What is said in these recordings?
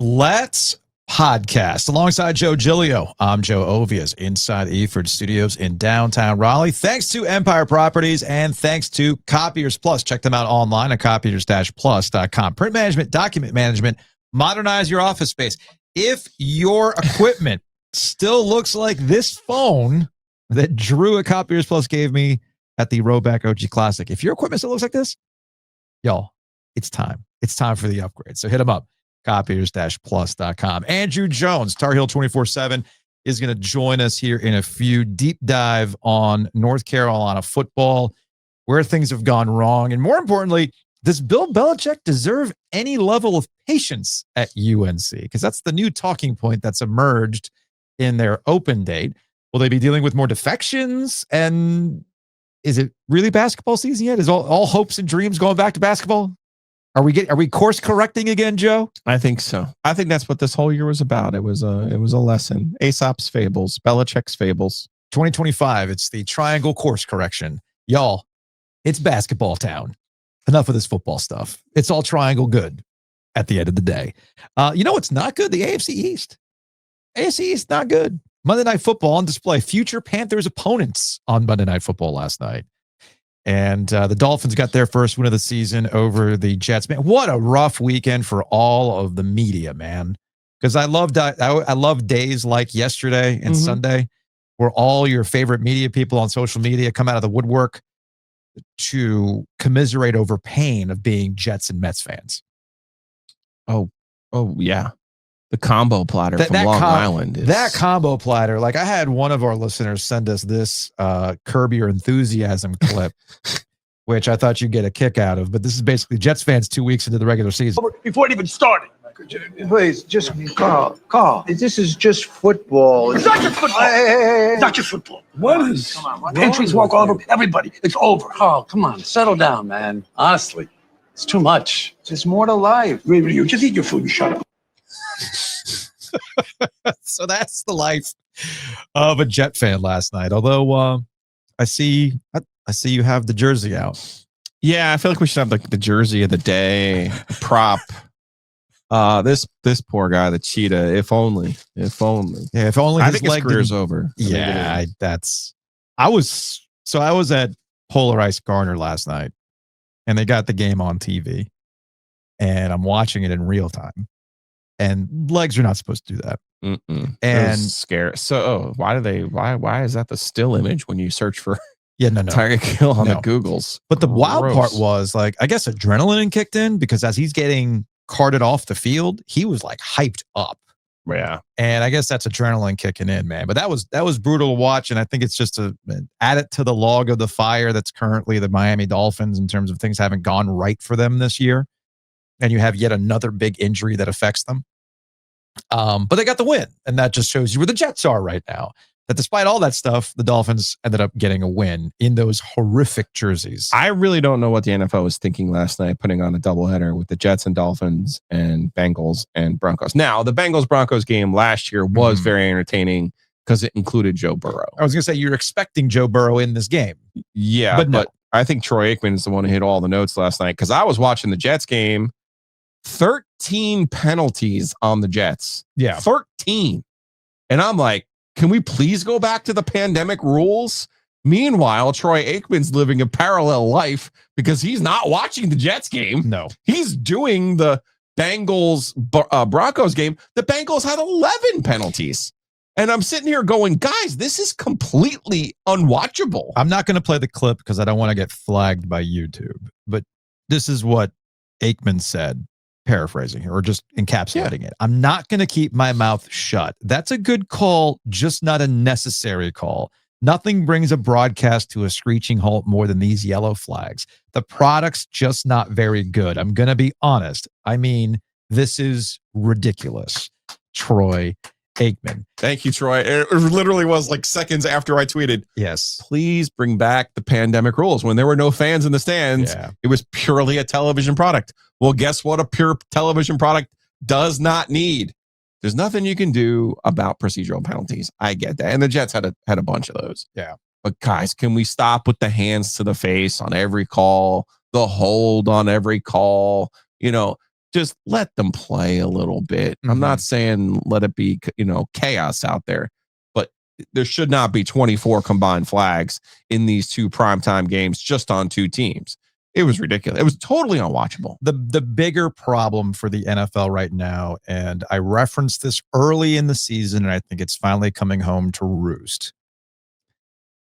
Let's podcast alongside Joe Giglio. I'm Joe Ovies inside Eford Studios in downtown Raleigh. Thanks to Empire Properties and thanks to Copiers Plus. Check them out online at copiers-plus.com. Print management, document management, modernize your office space. If your equipment still looks like this phone that Drew at Copiers Plus gave me at the Roback OG Classic, if your equipment still looks like this, y'all, it's time. It's time for the upgrade. So hit them up. Copiers-plus.com. Andrew Jones, Tar Heel 24/7, is going to join us here in a few. Deep dive on North Carolina football, where things have gone wrong, and more importantly, does Bill Belichick deserve any level of patience at UNC? Because that's the new talking point that's emerged in their open date. Will they be dealing with more defections? And is it really basketball season yet? Is all hopes and dreams going back to basketball? Are we course correcting again, Joe? I think so. I think that's what this whole year was about. It was a lesson. Aesop's fables, Belichick's fables. 2025. It's the triangle course correction. Y'all, it's basketball town. Enough of this football stuff. It's all triangle good at the end of the day. You know what's not good? The AFC East. AFC East, not good. Monday Night Football on display. Future Panthers opponents on Monday Night Football last night. And the Dolphins got their first win of the season over the Jets. Man, what a rough weekend for all of the media, man. Because I love days like yesterday and Sunday where all your favorite media people on social media come out of the woodwork to commiserate over pain of being Jets and Mets fans. Oh yeah. The combo platter from Long Island. That combo platter. Like, I had one of our listeners send us this Curb Your Enthusiasm clip, which I thought you'd get a kick out of. But this is basically Jets fans 2 weeks into the regular season. Before it even started. Please, just call. This is just football. It's not just football. Hey. It's not just football. What is? Come on, entries walk all over everybody. It's over. Carl, come on, settle down, man. Honestly, it's too much. There's more to life. You just eat your food and shut up. So that's the life of a Jet fan last night. Although I see you have the jersey out. Yeah, I feel like we should have the jersey of the day prop. This poor guy, the cheetah. If only. Yeah, if only. I think his career's over. Yeah, I was at Polar Ice Garner last night, and they got the game on TV, and I'm watching it in real time. And legs are not supposed to do that. And scary. So, why is that the still image when you search for Tiger Kill on the Googles? But the wild part was, like, I guess adrenaline kicked in because as he's getting carted off the field, he was like hyped up. Yeah. And I guess that's adrenaline kicking in, man. But that was brutal to watch. And I think it's just add it to the log of the fire that's currently the Miami Dolphins in terms of things haven't gone right for them this year. And you have yet another big injury that affects them. But they got the win. And that just shows you where the Jets are right now. That despite all that stuff, the Dolphins ended up getting a win in those horrific jerseys. I really don't know what the NFL was thinking last night, putting on a doubleheader with the Jets and Dolphins and Bengals and Broncos. Now, the Bengals-Broncos game last year was very entertaining because it included Joe Burrow. I was going to say, you're expecting Joe Burrow in this game. Yeah, but no. I think Troy Aikman is the one who hit all the notes last night because I was watching the Jets game. 13 penalties on the Jets. Yeah. 13. And I'm like, can we please go back to the pandemic rules? Meanwhile, Troy Aikman's living a parallel life because he's not watching the Jets game. No. He's doing the Bengals Broncos game. The Bengals had 11 penalties. And I'm sitting here going, guys, this is completely unwatchable. I'm not going to play the clip because I don't want to get flagged by YouTube. But this is what Aikman said, paraphrasing here, or just encapsulating it. I'm not going to keep my mouth shut. That's a good call, just not a necessary call. Nothing brings a broadcast to a screeching halt more than these yellow flags. The product's just not very good. I'm going to be honest. I mean, this is ridiculous. Troy Aikman. Thank you, Troy. It literally was like seconds after I tweeted, yes, please bring back the pandemic rules. When there were no fans in the stands, it was purely a television product. Well, guess what a pure television product does not need? There's nothing you can do about procedural penalties. I get that. And the Jets had a bunch of those. Yeah. But guys, can we stop with the hands to the face on every call, the hold on every call? You know, just let them play a little bit. I'm not saying let it be, chaos out there, but there should not be 24 combined flags in these two primetime games just on two teams. It was ridiculous. It was totally unwatchable. The bigger problem for the NFL right now, and I referenced this early in the season, and I think it's finally coming home to roost.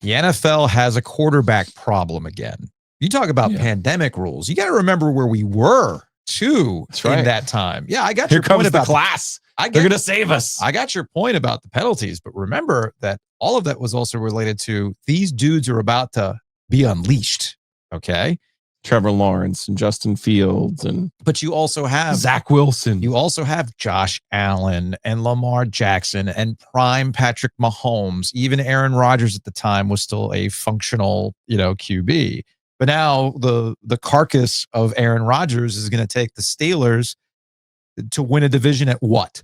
The NFL has a quarterback problem again. You talk about pandemic rules. You got to remember where we were too in that time. Yeah, I got your point about the class. They're going to save us. I got your point about the penalties, but remember that all of that was also related to these dudes are about to be unleashed. Okay. Trevor Lawrence and Justin Fields, but you also have Zach Wilson. You also have Josh Allen and Lamar Jackson and prime Patrick Mahomes. Even Aaron Rodgers at the time was still a functional, QB. But now the carcass of Aaron Rodgers is going to take the Steelers to win a division at what?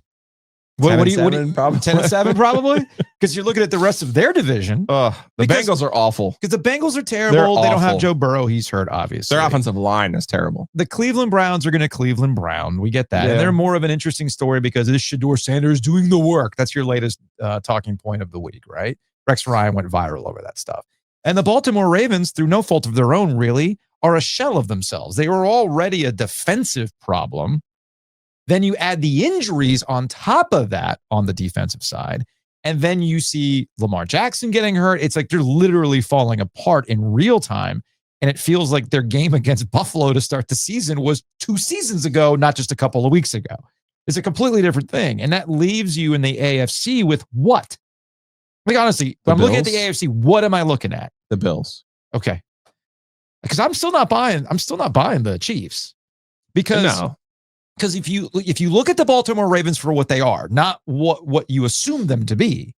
What do you 10-7 probably? Because you're looking at the rest of their division. The Bengals are awful. Because the Bengals are terrible. They don't have Joe Burrow. He's hurt, obviously. Their offensive line is terrible. The Cleveland Browns are going to Cleveland Brown. We get that. Yeah. And they're more of an interesting story because it is Shedeur Sanders doing the work. That's your latest talking point of the week, right? Rex Ryan went viral over that stuff. And the Baltimore Ravens, through no fault of their own, really, are a shell of themselves. They were already a defensive problem. Then you add the injuries on top of that on the defensive side. And then you see Lamar Jackson getting hurt. It's like they're literally falling apart in real time. And it feels like their game against Buffalo to start the season was 2 seasons ago, not just a couple of weeks ago. It's a completely different thing. And that leaves you in the AFC with what? Like, honestly, when I'm looking at the AFC, what am I looking at? The Bills. Okay. Because I'm still not buying the Chiefs. Because if you look at the Baltimore Ravens for what they are, not what you assume them to be,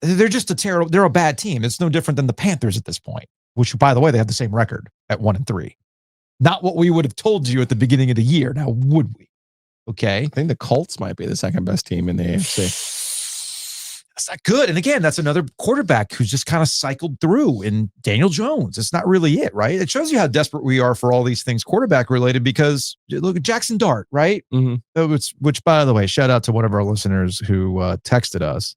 they're just they're a bad team. It's no different than the Panthers at this point, which, by the way, they have the same record at 1-3. Not what we would have told you at the beginning of the year. Now, would we? Okay. I think the Colts might be the second best team in the AFC. That's not good. And again, that's another quarterback who's just kind of cycled through in Daniel Jones. It's not really it, right? It shows you how desperate we are for all these things quarterback related because look at Jackson Dart, right? Mm-hmm. Which, by the way, shout out to one of our listeners who texted us.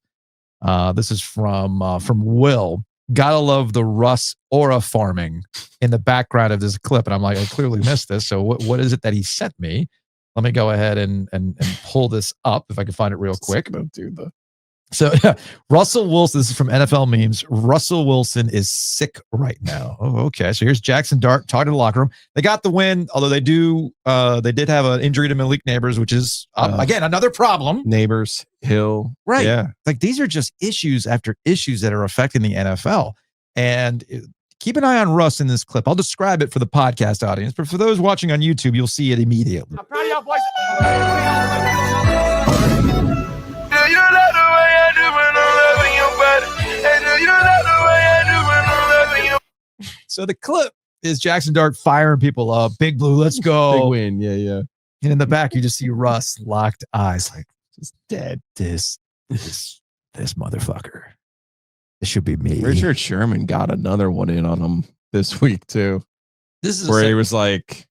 This is from Will. Gotta love the Russ aura farming in the background of this clip. And I'm like, I clearly missed this. So what is it that he sent me? Let me go ahead and pull this up if I can find it real quick. So Russell Wilson, this is from NFL memes. Russell Wilson is sick right now. Oh, okay. So here's Jackson Dart talking to the locker room. They got the win, although they did have an injury to Malik Neighbors, which is again another problem. Neighbors, Hill, right? Yeah, like these are just issues after issues that are affecting the NFL. And keep an eye on Russ in this clip. I'll describe it for the podcast audience, but for those watching on YouTube, you'll see it immediately. I'm proud of y'all boys. So the clip is Jackson Dart firing people up. Big Blue, let's go. Big win. Yeah. And in the back, you just see Russ, locked eyes, like just dead. This motherfucker. This should be me. Richard Sherman got another one in on him this week too. This is where he was like,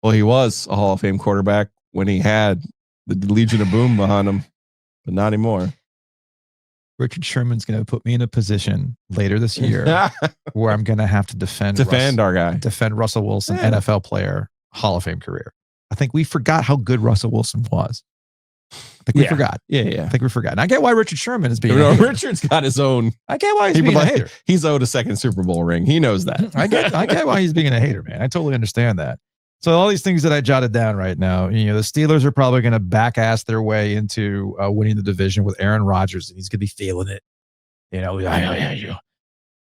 well, he was a Hall of Fame quarterback when he had the Legion of Boom behind him, but not anymore. Richard Sherman's going to put me in a position later this year where I'm going to have to defend our guy. Defend Russell Wilson, NFL player, Hall of Fame career. I think we forgot how good Russell Wilson was. I think we forgot. Yeah. I think we forgot. And I get why Richard Sherman is being Richard's got his own. I get why he's being a hater. He's owed a second Super Bowl ring. He knows that. I get why he's being a hater, man. I totally understand that. So all these things that I jotted down right now, the Steelers are probably going to back-ass their way into winning the division with Aaron Rodgers, and he's going to be feeling it.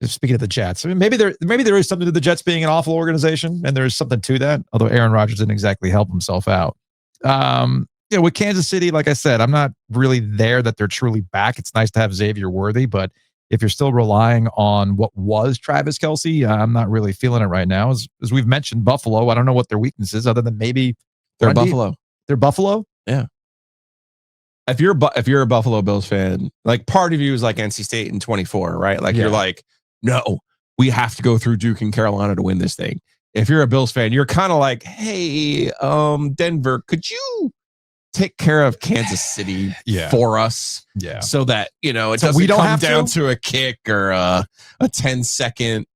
Speaking of the Jets, I mean, maybe there is something to the Jets being an awful organization, and there's something to that. Although Aaron Rodgers didn't exactly help himself out. With Kansas City, like I said, I'm not really there that they're truly back. It's nice to have Xavier Worthy, but if you're still relying on what was Travis Kelce, I'm not really feeling it right now. As we've mentioned, Buffalo, I don't know what their weakness is other than maybe they're Buffalo. They're Buffalo? Yeah. If you're a Buffalo Bills fan, like part of you is like NC State in 24, right? Like you're like, no, we have to go through Duke and Carolina to win this thing. if you're a Bills fan, you're kind of like, hey, Denver, could you take care of Kansas City for us? Yeah. So that, it So doesn't we don't come have down to a kick or a 10-second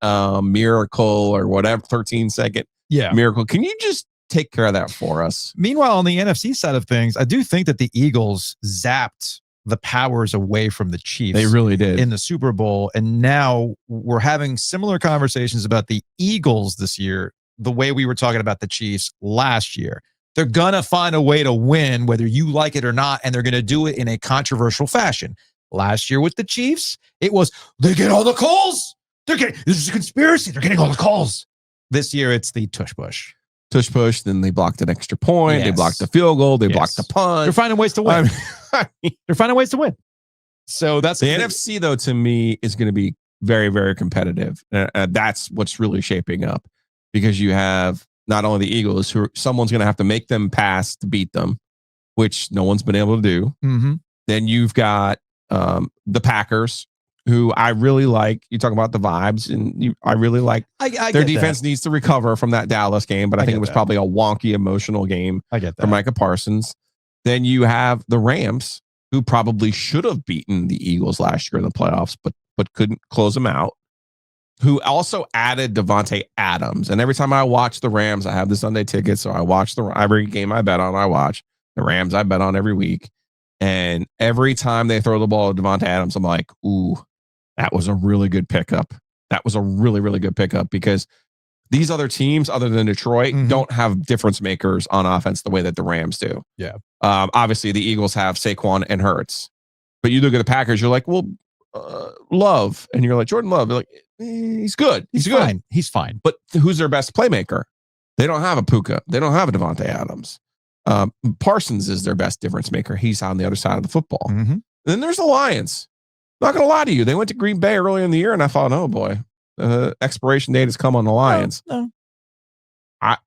miracle or whatever, 13-second miracle. Can you just take care of that for us? Meanwhile, on the NFC side of things, I do think that the Eagles zapped the powers away from the Chiefs. They really did. In the Super Bowl. And now we're having similar conversations about the Eagles this year, the way we were talking about the Chiefs last year. They're going to find a way to win, whether you like it or not, and they're going to do it in a controversial fashion. Last year with the Chiefs, it was, they get all the calls. This is a conspiracy. They're getting all the calls. This year, it's the tush push. Tush push, then they blocked an extra point. They blocked a field goal. They blocked a punt. They're finding ways to win. They're finding ways to win. So that's the NFC, though, to me, is going to be very, very competitive. That's what's really shaping up, because you have not only the Eagles, who someone's going to have to make them pass to beat them, which no one's been able to do. Mm-hmm. Then you've got the Packers, who I really like. You talk about the vibes, and I really like. I their defense needs to recover from that Dallas game, but I think it was probably a wonky, emotional game for Micah Parsons. Then you have the Rams, who probably should have beaten the Eagles last year in the playoffs, but couldn't close them out, who also added Devontae Adams. And every time I watch the Rams, I have the Sunday ticket, so I watch every game I bet on, I watch. The Rams I bet on every week. And every time they throw the ball at Devontae Adams, I'm like, ooh, that was a really good pickup. That was a really, really good pickup, because these other teams, other than Detroit, don't have difference makers on offense the way that the Rams do. Yeah. Obviously, the Eagles have Saquon and Hurts. But you look at the Packers, you're like, well, Love. And you're like, Jordan Love. You're like, he's good. He's good. Fine. He's fine. But who's their best playmaker? They don't have a Puka. They don't have a Devontae Adams. Parsons is their best difference maker. He's on the other side of the football. Mm-hmm. Then there's the Lions. Not going to lie to you. They went to Green Bay earlier in the year, and I thought, oh, boy, expiration date has come on the Lions. No.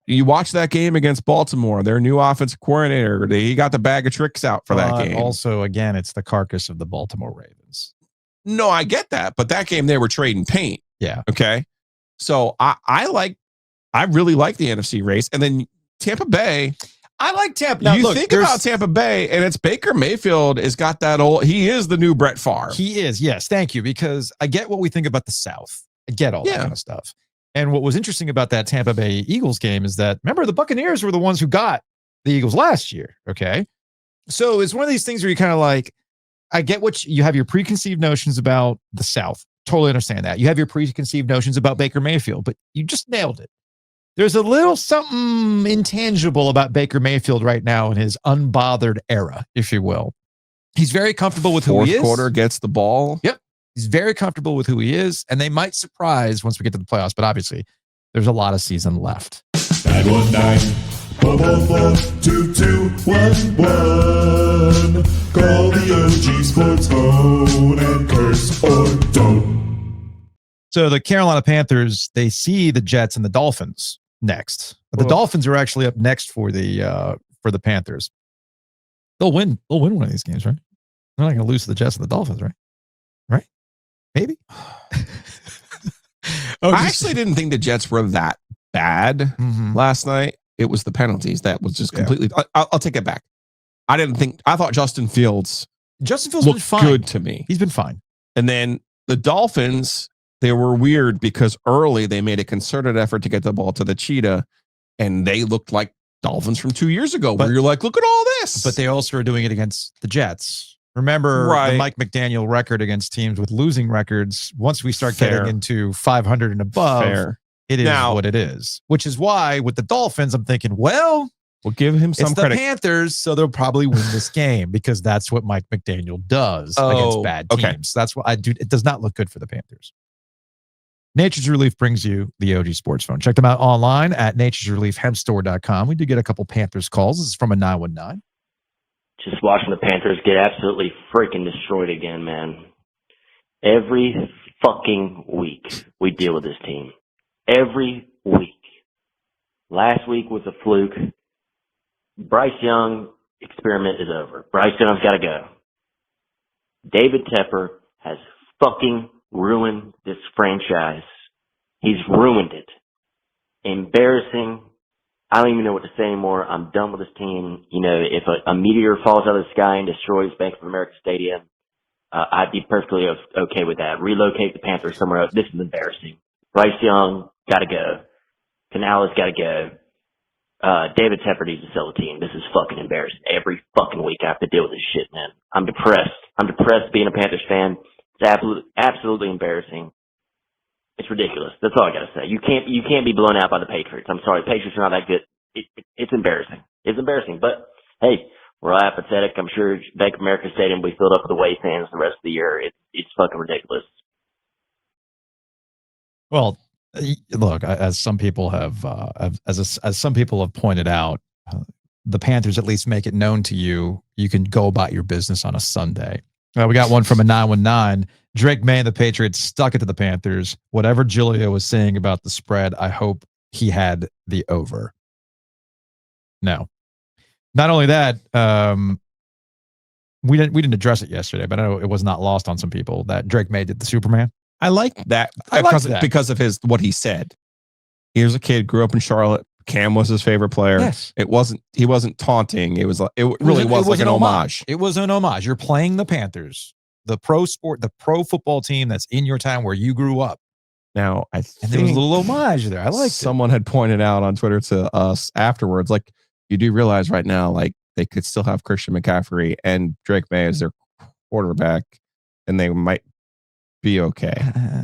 You watch that game against Baltimore, their new offensive coordinator, he got the bag of tricks out for that game. Also, again, it's the carcass of the Baltimore Ravens. No, I get that. But that game, they were trading paint. Yeah. Okay. So I really like the NFC race. And then Tampa Bay. I like Tampa. Now, you think about Tampa Bay, and it's Baker Mayfield has got that he is the new Brett Favre. He is. Yes. Thank you. Because I get what we think about the South. I get all that kind of stuff. And what was interesting about that Tampa Bay Eagles game is that, remember, the Buccaneers were the ones who got the Eagles last year. Okay. So it's one of these things where you kind of like, I get what you have your preconceived notions about the South. Totally understand that. You have your preconceived notions about Baker Mayfield, but you just nailed it. There's a little something intangible about Baker Mayfield right now in his unbothered era, if you will. He's very comfortable with who he is. Fourth quarter gets the ball. Yep. He's very comfortable with who he is, and they might surprise once we get to the playoffs, but obviously there's a lot of season left. 919-444-2211. Call the OG Sports phone and curse or don't. So the Carolina Panthers, they see the Jets and the Dolphins next. But the Dolphins are actually up next for the Panthers. They'll win. They'll win one of these games, right? They're not going to lose to the Jets and the Dolphins, right? Right? Maybe. I actually didn't think the Jets were that bad last night. It was the penalties that was just completely. I'll take it back. I thought Justin Fields looked been fine. Good to me. He's been fine. And then the Dolphins, they were weird because early they made a concerted effort to get the ball to the cheetah, and they looked like Dolphins from 2 years ago, where you're like, look at all this. But they also are doing it against the Jets. Remember the Mike McDaniel record against teams with losing records. Once we start getting into 500 and above, it is what it is. Which is why with the Dolphins, I'm thinking, well, we'll give him some credit. It's the Panthers, so they'll probably win this game because that's what Mike McDaniel does against bad teams. That's what I do. It does not look good for the Panthers. Nature's Relief brings you the OG Sports Phone. Check them out online at naturesreliefhempstore.com. We did get a couple Panthers calls. This is from a 919. Just watching the Panthers get absolutely freaking destroyed again, man. Every fucking week we deal with this team. Every week. Last week was a fluke. Bryce Young experiment is over. Bryce Young's got to go. David Tepper has fucking ruined this franchise. He's ruined it. embarrassing. I don't even know what to say anymore. I'm done with this team. You know, if a meteor falls out of the sky and destroys Bank of America Stadium, I'd be perfectly okay with that. Relocate the Panthers somewhere else. This is embarrassing. Bryce Young, gotta go. Canales, gotta go. David Tepper needs to sell the team. This is fucking embarrassing. Every fucking week I have to deal with this shit, man. I'm depressed. I'm depressed being a Panthers fan. It's absolutely embarrassing. It's ridiculous. That's all I gotta say. You can't be blown out by the Patriots. I'm sorry. The Patriots are not that good. It's embarrassing. It's embarrassing. But hey, we're all apathetic. I'm sure Bank of America Stadium will be filled up with away fans the rest of the year. It's fucking ridiculous. Well, look, as some people have, as some people have pointed out, the Panthers at least make it known to you you can go about your business on a Sunday. We got one from a 919. Drake May and the Patriots stuck it to the Panthers. Whatever Giglio was saying about the spread, I hope he had the over. No. Not only that, we didn't address it yesterday, but I know it was not lost on some people that Drake May did the Superman. I like that. Because of what he said. Here's a kid, grew up in Charlotte. Cam was his favorite player. Yes. He wasn't taunting. It was like an homage. It was an homage. You're playing the Panthers, the pro football team that's in your town where you grew up. Now, and there was a little homage there. I like someone had pointed out on Twitter to us afterwards, like, you do realize right now, like, they could still have Christian McCaffrey and Drake May as their quarterback, and they might be okay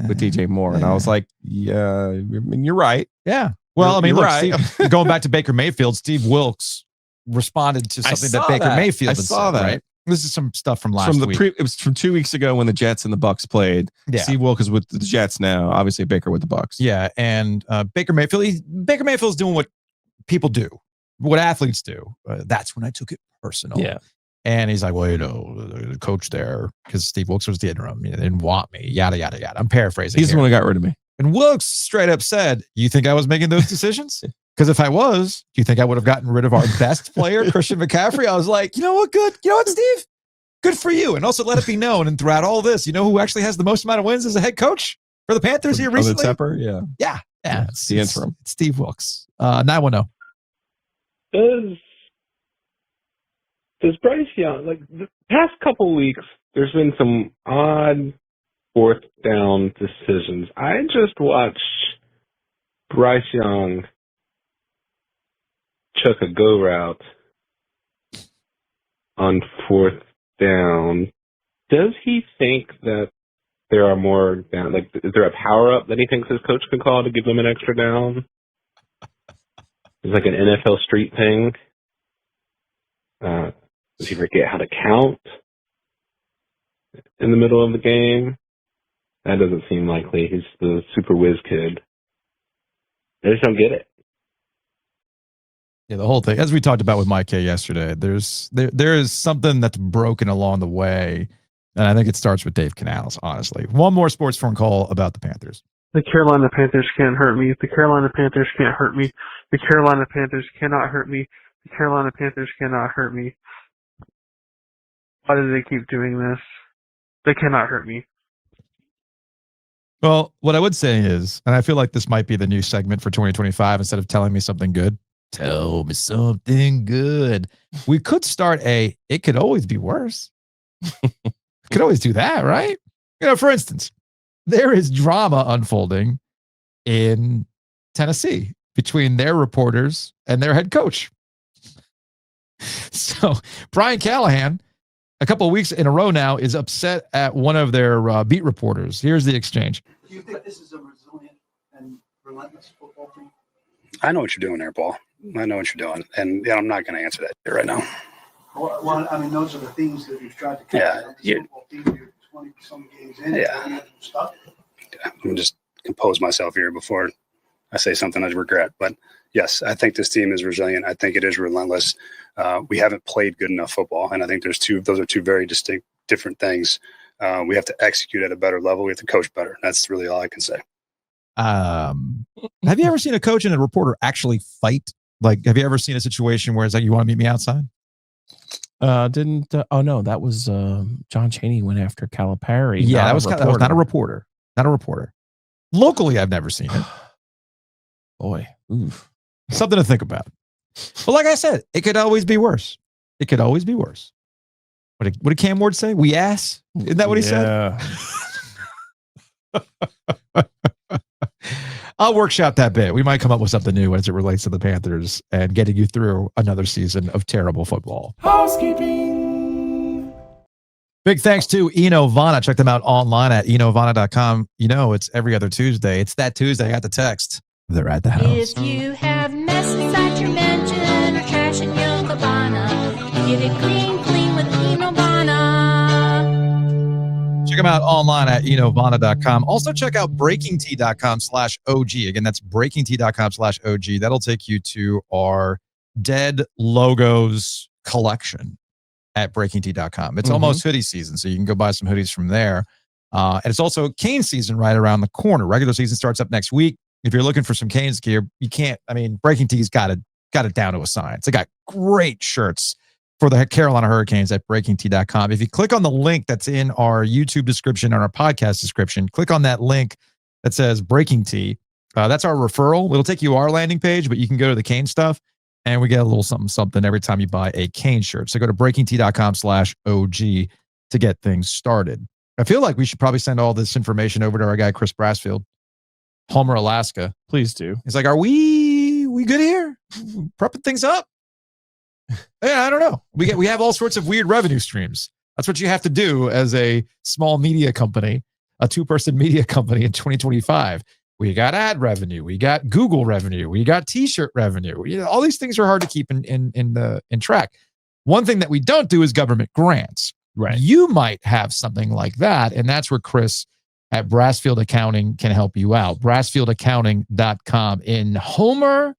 with DJ Moore. And I was like, yeah, I mean, you're right. Yeah. Well, I mean, look, right. Steve, going back to Baker Mayfield, Steve Wilkes responded to something that Baker Mayfield had said, right? This is some stuff from last week. It was from 2 weeks ago when the Jets and the Bucks played. Yeah. Steve Wilkes is with the Jets now. Obviously, Baker with the Bucks. Yeah, and Baker Mayfield's doing what people do, what athletes do. That's when I took it personal. Yeah. And he's like, well, you know, the coach there, because Steve Wilkes was the interim, they didn't want me, yada, yada, yada. I'm paraphrasing. He's the one who got rid of me. And Wilkes straight up said, you think I was making those decisions? Because if I was, do you think I would have gotten rid of our best player, Christian McCaffrey? I was like, you know what, good. You know what, Steve? Good for you. And also let it be known, and throughout all this, you know who actually has the most amount of wins as a head coach for the Panthers here recently? Tepper? Yeah. Yeah. It's the interim. It's Steve Wilkes. 910. Does Bryce Young, like the past couple weeks, there's been some odd fourth down decisions. I just watched Bryce Young chuck a go route on fourth down. Does he think that there are more down? Like, is there a power up that he thinks his coach can call to give them an extra down? It's like an NFL street thing. Does he forget how to count in the middle of the game? That doesn't seem likely. He's the super whiz kid. I just don't get it. Yeah, the whole thing, as we talked about with Mike K yesterday, there is something that's broken along the way, and I think it starts with Dave Canales, honestly. One more sports phone call about the Panthers. The Carolina Panthers can't hurt me. The Carolina Panthers can't hurt me. The Carolina Panthers cannot hurt me. The Carolina Panthers cannot hurt me. Why do they keep doing this? They cannot hurt me. Well, what I would say is, and I feel like this might be the new segment for 2025, instead of telling me something good, tell me something good. We could start it could always be worse. Could always do that, right? You know, for instance, there is drama unfolding in Tennessee between their reporters and their head coach. So Brian Callahan, a couple of weeks in a row now, is upset at one of their beat reporters. Here's the exchange. Do you think this is a resilient and relentless football team? I know what you're doing there, Paul. I know what you're doing. And I'm not going to answer that right now. Well, I mean, those are the things that you've tried to catch. Yeah. Football team, you're 20-some games in. Yeah. I'm going to just compose myself here before I say something I regret. But yes, I think this team is resilient. I think it is relentless. We haven't played good enough football, and I think those are two very distinct, different things. We have to execute at a better level. We have to coach better. That's really all I can say. Have you ever seen a coach and a reporter actually fight? Like, have you ever seen a situation where it's like, you want to meet me outside? Oh no, that was John Chaney went after Calipari. Yeah, that was not a reporter. Not a reporter. Locally, I've never seen it. Boy, oof. Something to think about. But like I said, it could always be worse. It could always be worse. What did Cam Ward say? We ass? Isn't that what he said? I'll workshop that bit. We might come up with something new as it relates to the Panthers and getting you through another season of terrible football. Housekeeping. Big thanks to Enovana. Check them out online at enovana.com. You know, it's every other Tuesday. It's that Tuesday. I got the text. They're at the house. If you have mess inside your mansion or trash in your cabana, get it clean with Enovana. Check them out online at enovana.com. Also check out breakingtea.com/OG. Again, that's breakingtea.com/OG. That'll take you to our Dead Logos collection at breakingtea.com. It's almost hoodie season, so you can go buy some hoodies from there. And it's also cane season right around the corner. Regular season starts up next week. If you're looking for some Canes gear, you can't. I mean, Breaking Tea's got it down to a science. They got great shirts for the Carolina Hurricanes at breakingtea.com. If you click on the link that's in our YouTube description and our podcast description, click on that link that says Breaking Tea. That's our referral. It'll take you to our landing page, but you can go to the Cane stuff, and we get a little something every time you buy a Cane shirt. So go to breakingtea.com/OG to get things started. I feel like we should probably send all this information over to our guy, Chris Brassfield, Homer, Alaska. Please do. He's like, are we good here? Prepping things up? Yeah, I don't know. We have all sorts of weird revenue streams. That's what you have to do as a small media company, a 2-person media company in 2025. We got ad revenue, we got Google revenue, we got T-shirt revenue. You know, all these things are hard to keep in track. One thing that we don't do is government grants. Right. You might have something like that, and that's where Chris at Brassfield Accounting can help you out. Brassfieldaccounting.com in Homer,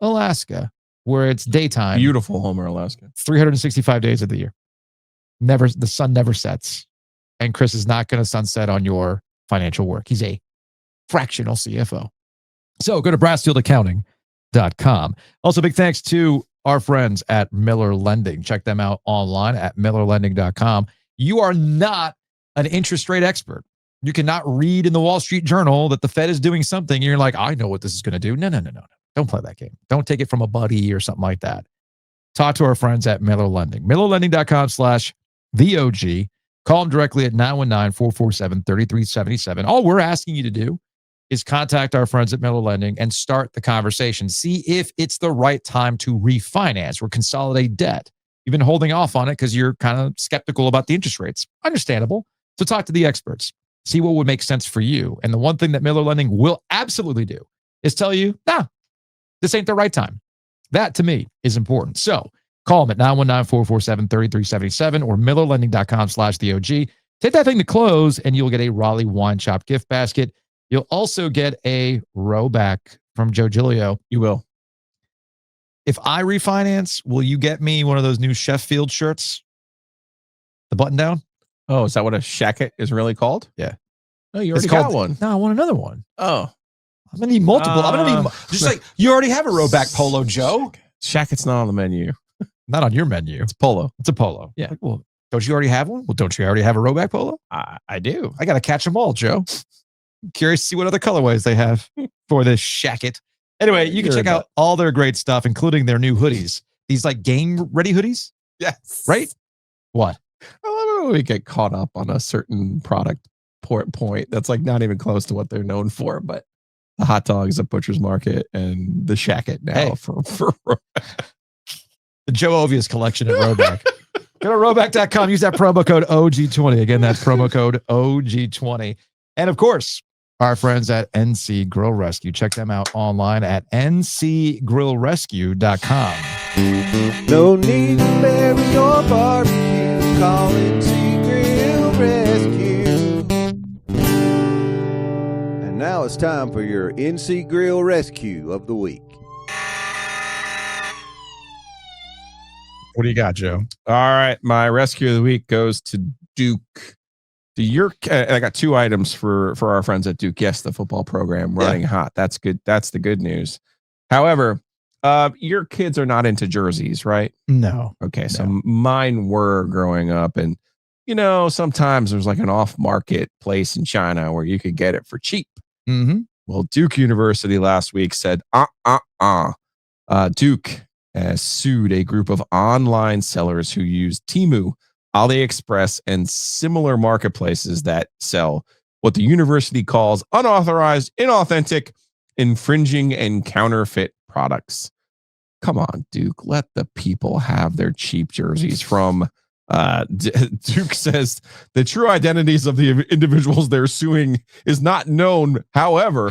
Alaska, where it's daytime. Beautiful Homer, Alaska. 365 days of the year. The sun never sets. And Chris is not going to sunset on your financial work. He's a fractional CFO. So go to brassfieldaccounting.com. Also, big thanks to our friends at Miller Lending. Check them out online at millerlending.com. You are not an interest rate expert. You cannot read in the Wall Street Journal that the Fed is doing something. And you're like, I know what this is going to do. No. Don't play that game. Don't take it from a buddy or something like that. Talk to our friends at Miller Lending. millerlending.com/TheOG. Call them directly at 919-447-3377. All we're asking you to do is contact our friends at Miller Lending and start the conversation. See if it's the right time to refinance or consolidate debt. You've been holding off on it because you're kind of skeptical about the interest rates. Understandable. So talk to the experts. See what would make sense for you. And the one thing that Miller Lending will absolutely do is tell you, this ain't the right time. That, to me, is important. So call them at 919-447-3377 or millerlending.com/TheOG. Take that thing to close, and you'll get a Raleigh Wine Shop gift basket. You'll also get a row back from Joe Giglio. You will. If I refinance, will you get me one of those new Sheffield shirts? The button down? Oh, is that what a shacket is really called? Yeah. Oh, you already got one. No, I want another one. Oh. I'm going to need multiple. I'm going to need, just like, you already have a rowback polo, Joe. Shacket's not on the menu. Not on your menu. It's polo. It's a polo. Yeah. Like, well, don't you already have one? Well, don't you already have a rowback polo? I do. I got to catch them all, Joe. Curious to see what other colorways they have for this shacket. Anyway, you can check out all their great stuff, including their new hoodies. These like game ready hoodies. Yes. Right? What? I love it when we get caught up on a certain product point that's like not even close to what they're known for, but the hot dogs at Butcher's Market and the shacket now for the Joe Ovies collection at Rowback. Go to rowback.com. Use that promo code OG20. Again, that's promo code OG20. And of course, our friends at NC Grill Rescue. Check them out online at ncgrillrescue.com. No need to bury your barbecue. Call NC Grill Rescue. And now it's time for your NC Grill Rescue of the week. What do you got, Joe? All right. My rescue of the week goes to Duke. I got 2 items for our friends at Duke. Yes, the football program running hot. That's good. That's the good news. However, your kids are not into jerseys, right? No. Okay. So mine were growing up, and sometimes there's like an off-market place in China where you could get it for cheap. Mm-hmm. Well, Duke University last week said, Duke has sued a group of online sellers who use Temu, AliExpress, and similar marketplaces that sell what the university calls unauthorized, inauthentic, infringing, and counterfeit products. Come on, Duke, let the people have their cheap jerseys from Duke says the true identities of the individuals they're suing is not known. However,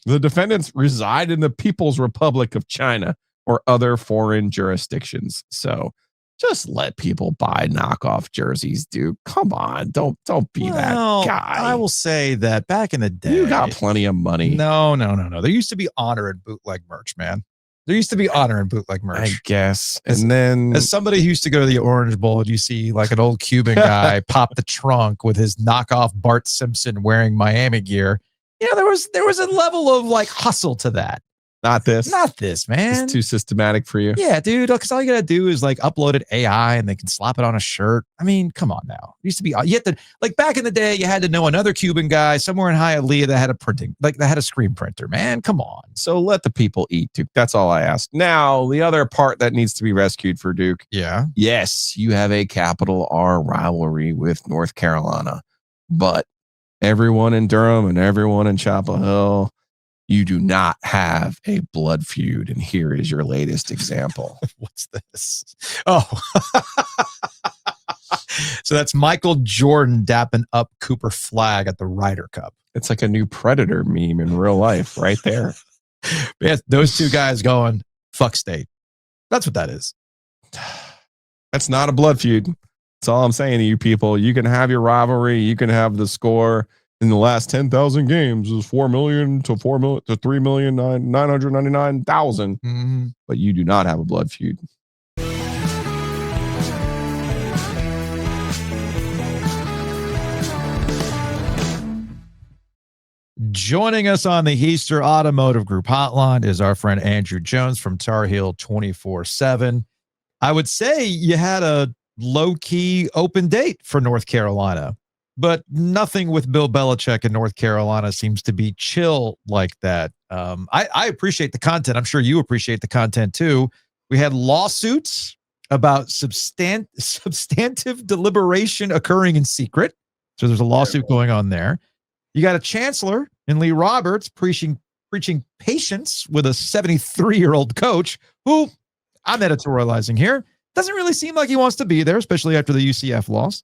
the defendants reside in the People's Republic of China or other foreign jurisdictions. So just let people buy knockoff jerseys, Duke. Come on, don't be that guy. I will say that back in the day, you got plenty of money. No. There used to be honor in bootleg merch, man. There used to be honor in bootleg merch, I guess. And then, as somebody who used to go to the Orange Bowl, you see like an old Cuban guy pop the trunk with his knockoff Bart Simpson wearing Miami gear. You know, there was a level of like hustle to that. Not this, man. It's too systematic for you. Yeah, dude. Because all you gotta do is like upload it AI, and they can slap it on a shirt. I mean, come on now. It used to be you had to, like back in the day, you had to know another Cuban guy somewhere in Hialeah that had a printing, like that had a screen printer. Man, come on. So let the people eat, Duke. That's all I ask. Now, the other part that needs to be rescued for Duke. Yeah. Yes, you have a capital R rivalry with North Carolina, but everyone in Durham and everyone in Chapel Hill, you do not have a blood feud. And here is your latest example. What's this? Oh, so that's Michael Jordan dapping up Cooper Flagg at the Ryder Cup. It's like a new Predator meme in real life right there. Yeah, those two guys going, fuck state. That's what that is. That's not a blood feud. That's all I'm saying to you people. You can have your rivalry. You can have the score in the last 10,000 games is 4 million to 3,999,000. Mm-hmm. But you do not have a blood feud. Joining us on the Heister Automotive Group hotline is our friend Andrew Jones from Tar Heel 24/7. I would say you had a low-key open date for North Carolina, but nothing with Bill Belichick in North Carolina seems to be chill like that. I appreciate the content. I'm sure you appreciate the content too. We had lawsuits about substantive deliberation occurring in secret. So there's a lawsuit going on there. You got a chancellor in Lee Roberts preaching patience with a 73-year-old coach who, I'm editorializing here, doesn't really seem like he wants to be there, especially after the UCF loss.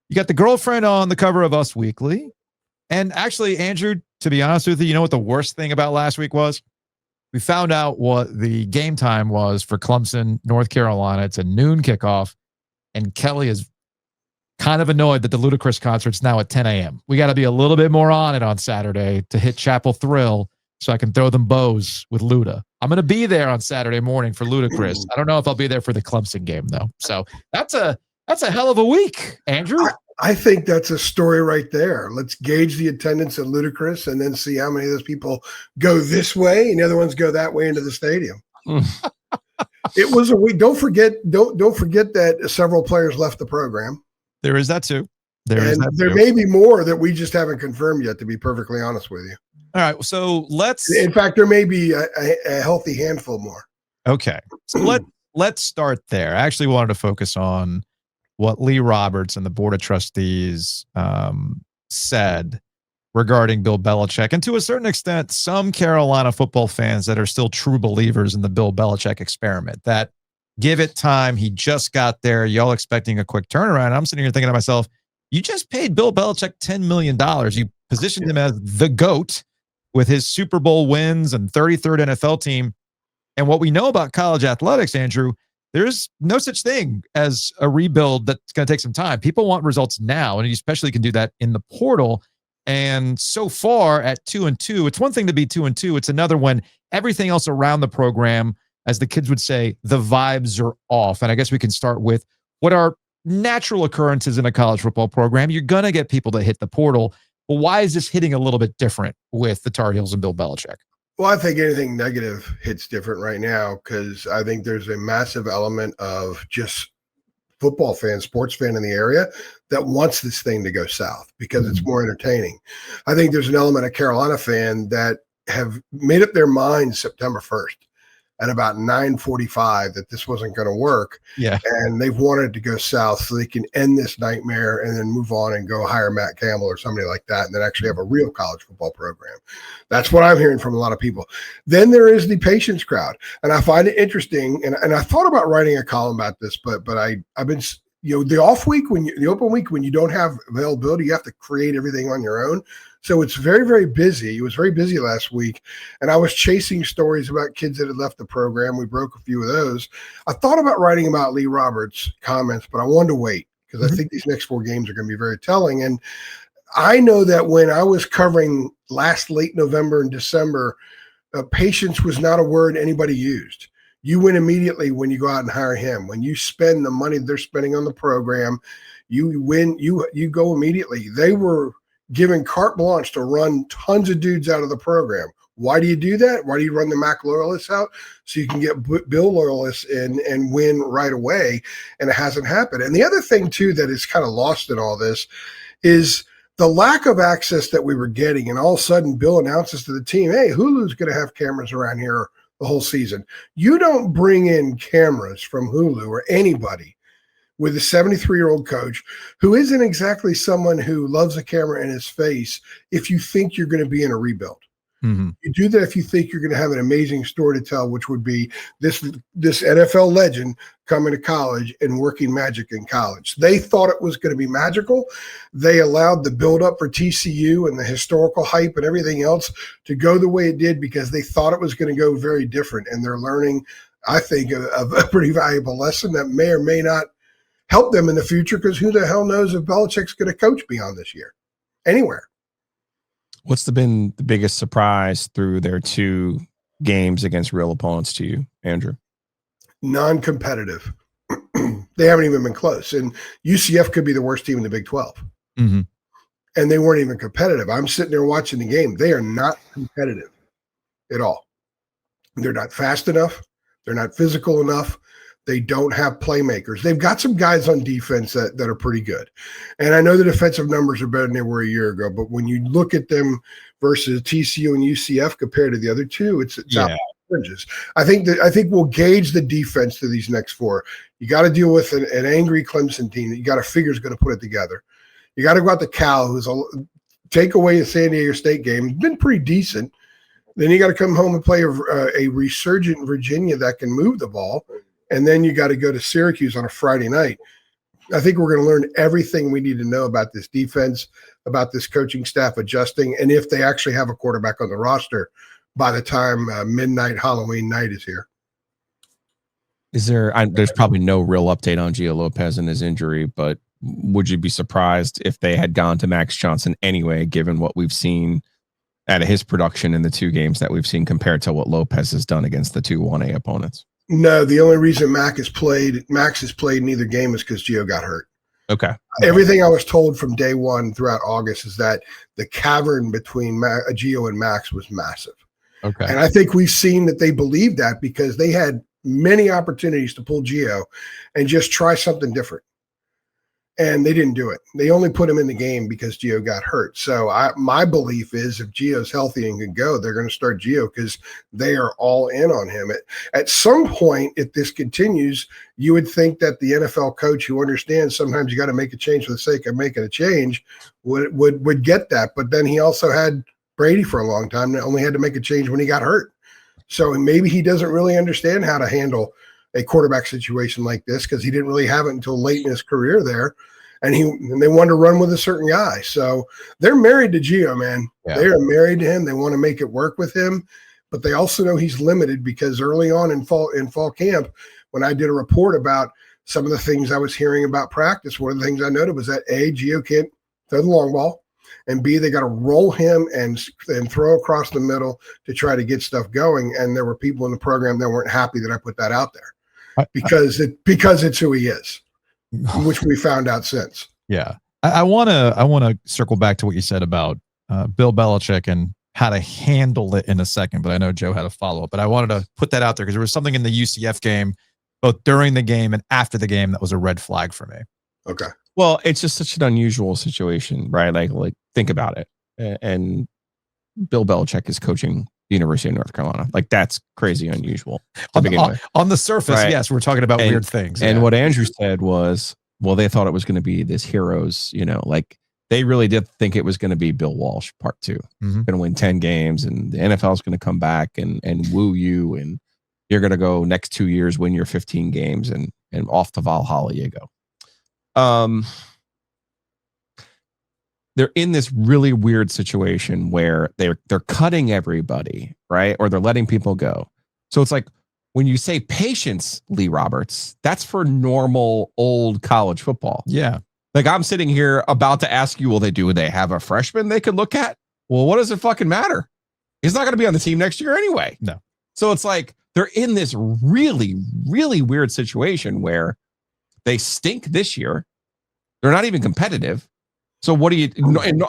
You got the girlfriend on the cover of Us Weekly. And actually, Andrew, to be honest with you, you know what the worst thing about last week was? We found out what the game time was for Clemson, North Carolina. It's a noon kickoff. And Kelly is kind of annoyed that the Ludacris concert's now at 10 a.m. We got to be a little bit more on it on Saturday to hit Chapel Thrill so I can throw them bows with Luda. I'm going to be there on Saturday morning for Ludacris. I don't know if I'll be there for the Clemson game, though. So that's a hell of a week, Andrew. I think that's a story right there. Let's gauge the attendance at Ludacris and then see how many of those people go this way and the other ones go that way into the stadium. It was a week. Don't forget that several players left the program. There is that too. There may be more that we just haven't confirmed yet, to be perfectly honest with you. All right. So in fact, there may be a healthy handful more. Okay. So let's start there. I actually wanted to focus on what Lee Roberts and the Board of Trustees said regarding Bill Belichick. And to a certain extent, some Carolina football fans that are still true believers in the Bill Belichick experiment, that give it time. He just got there. Y'all expecting a quick turnaround. I'm sitting here thinking to myself, you just paid Bill Belichick $10 million. You positioned him as the GOAT with his Super Bowl wins and 33rd NFL team. And what we know about college athletics, Andrew, there's no such thing as a rebuild that's going to take some time. People want results now, and you especially can do that in the portal. And so far at 2-2, it's one thing to be 2-2. It's another when everything else around the program, as the kids would say, the vibes are off. And I guess we can start with what are natural occurrences in a college football program. You're going to get people that hit the portal. But why is this hitting a little bit different with the Tar Heels and Bill Belichick? Well, I think anything negative hits different right now because I think there's a massive element of just football fan, sports fan in the area that wants this thing to go south because it's more entertaining. I think there's an element of Carolina fan that have made up their minds September 1st at about 9:45 that this wasn't going to work. Yeah. And they've wanted to go south so they can end this nightmare and then move on and go hire Matt Campbell or somebody like that and then actually have a real college football program. That's what I'm hearing from a lot of people. Then there is the patience crowd. And I find it interesting. And I thought about writing a column about this, but I've been, the off week, the open week, when you don't have availability, you have to create everything on your own. So it's very, very busy. It was very busy last week. And I was chasing stories about kids that had left the program. We broke a few of those. I thought about writing about Lee Roberts' comments, but I wanted to wait because I think these next 4 games are going to be very telling. And I know that when I was covering late November and December, patience was not a word anybody used. You win immediately when you go out and hire him. When you spend the money they're spending on the program, you win, you go immediately. They were given carte blanche to run tons of dudes out of the program. Why do you do that? Why do you run the Mac loyalists out? So you can get Bill loyalists in and win right away. And it hasn't happened. And the other thing, too, that is kind of lost in all this is the lack of access that we were getting. And all of a sudden, Bill announces to the team, hey, Hulu's going to have cameras around here the whole season. You don't bring in cameras from Hulu or anybody with a 73-year-old coach who isn't exactly someone who loves a camera in his face if you think you're going to be in a rebuild. Mm-hmm. You do that if you think you're going to have an amazing story to tell, which would be this NFL legend coming to college and working magic in college. They thought it was going to be magical. They allowed the build-up for TCU and the historical hype and everything else to go the way it did because they thought it was going to go very different. And they're learning, I think, a pretty valuable lesson that may or may not help them in the future, because who the hell knows if Belichick's going to coach beyond this year anywhere. What's been the biggest surprise through their 2 games against real opponents to you, Andrew? Non-competitive. They haven't even been close. And UCF could be the worst team in the Big 12. Mm-hmm. And they weren't even competitive. I'm sitting there watching the game. They are not competitive at all. They're not fast enough. They're not physical enough. They don't have playmakers. They've got some guys on defense that are pretty good. And I know the defensive numbers are better than they were a year ago, but when you look at them versus TCU and UCF compared to the other 2, it's oranges. I think we'll gauge the defense to these next 4. You got to deal with an angry Clemson team that you got to figure is going to put it together. You got to go out to Cal, who's take away the San Diego State game. It's been pretty decent. Then you got to come home and play a resurgent Virginia that can move the ball. And then you got to go to Syracuse on a Friday night. I think we're going to learn everything we need to know about this defense, about this coaching staff adjusting, and if they actually have a quarterback on the roster by the time midnight Halloween night is here. Is there? There's probably no real update on Gio Lopez and his injury, but would you be surprised if they had gone to Max Johnson anyway, given what we've seen out of his production in the 2 games that we've seen compared to what Lopez has done against the 2 1A opponents? No, the only reason Max has played in either game is because Gio got hurt. Okay. Everything I was told from day one throughout August is that the cavern between Gio and Max was massive. Okay. And I think we've seen that they believe that because they had many opportunities to pull Gio and just try something different. And they didn't do it. They only put him in the game because Gio got hurt. So my belief is if Gio's healthy and can go, they're going to start Gio because they are all in on him. At some point, if this continues, you would think that the NFL coach who understands sometimes you got to make a change for the sake of making a change would get that. But then he also had Brady for a long time and only had to make a change when he got hurt. So maybe he doesn't really understand how to handle a quarterback situation like this because he didn't really have it until late in his career there. And they wanted to run with a certain guy. So they're married to Gio, man. Yeah. They are married to him. They want to make it work with him, but they also know he's limited because early on in fall camp, when I did a report about some of the things I was hearing about practice, one of the things I noted was that A, Gio can't throw the long ball, and B, they got to roll him and throw across the middle to try to get stuff going. And there were people in the program that weren't happy that I put that out there because it's who he is. Which we found out since. Yeah. I want to circle back to what you said about Bill Belichick and how to handle it in a second, but I know Joe had a follow-up, but I wanted to put that out there because there was something in the UCF game, both during the game and after the game, that was a red flag for me. Okay. Well, it's just such an unusual situation, right? Like think about it. And Bill Belichick is coaching the University of North Carolina. Like, that's crazy unusual to begin with. On the surface, Right. yes, we're talking about weird things. And what Andrew said was, well, they thought it was going to be this heroes, like they really did think it was going to be Bill Walsh part 2. Going to win 10 games and the NFL is going to come back and woo you. And you're going to go next 2 years, win your 15 games and off to Valhalla you go. They're in this really weird situation where they're cutting everybody, right? Or they're letting people go. So it's like, when you say patience, Lee Roberts, that's for normal old college football. Yeah. Like, I'm sitting here about to ask you, do they have a freshman they could look at? Well, what does it fucking matter? He's not going to be on the team next year anyway. No. So it's like they're in this really, really weird situation where they stink this year. They're not even competitive. So what do you,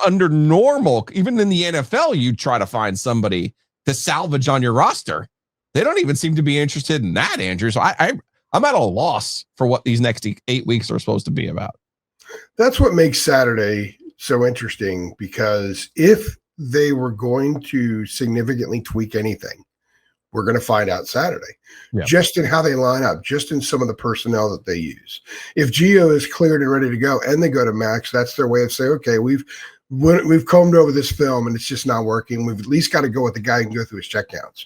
under normal, even in the NFL, you try to find somebody to salvage on your roster. They don't even seem to be interested in that, Andrew. So I'm at a loss for what these next 8 weeks are supposed to be about. That's what makes Saturday so interesting, because if they were going to significantly tweak anything, we're going to find out Saturday, just in how they line up, just in some of the personnel that they use. If Gio is cleared and ready to go and they go to Max, that's their way of saying, okay, we've combed over this film and it's just not working. We've at least got to go with the guy who can go through his checkdowns.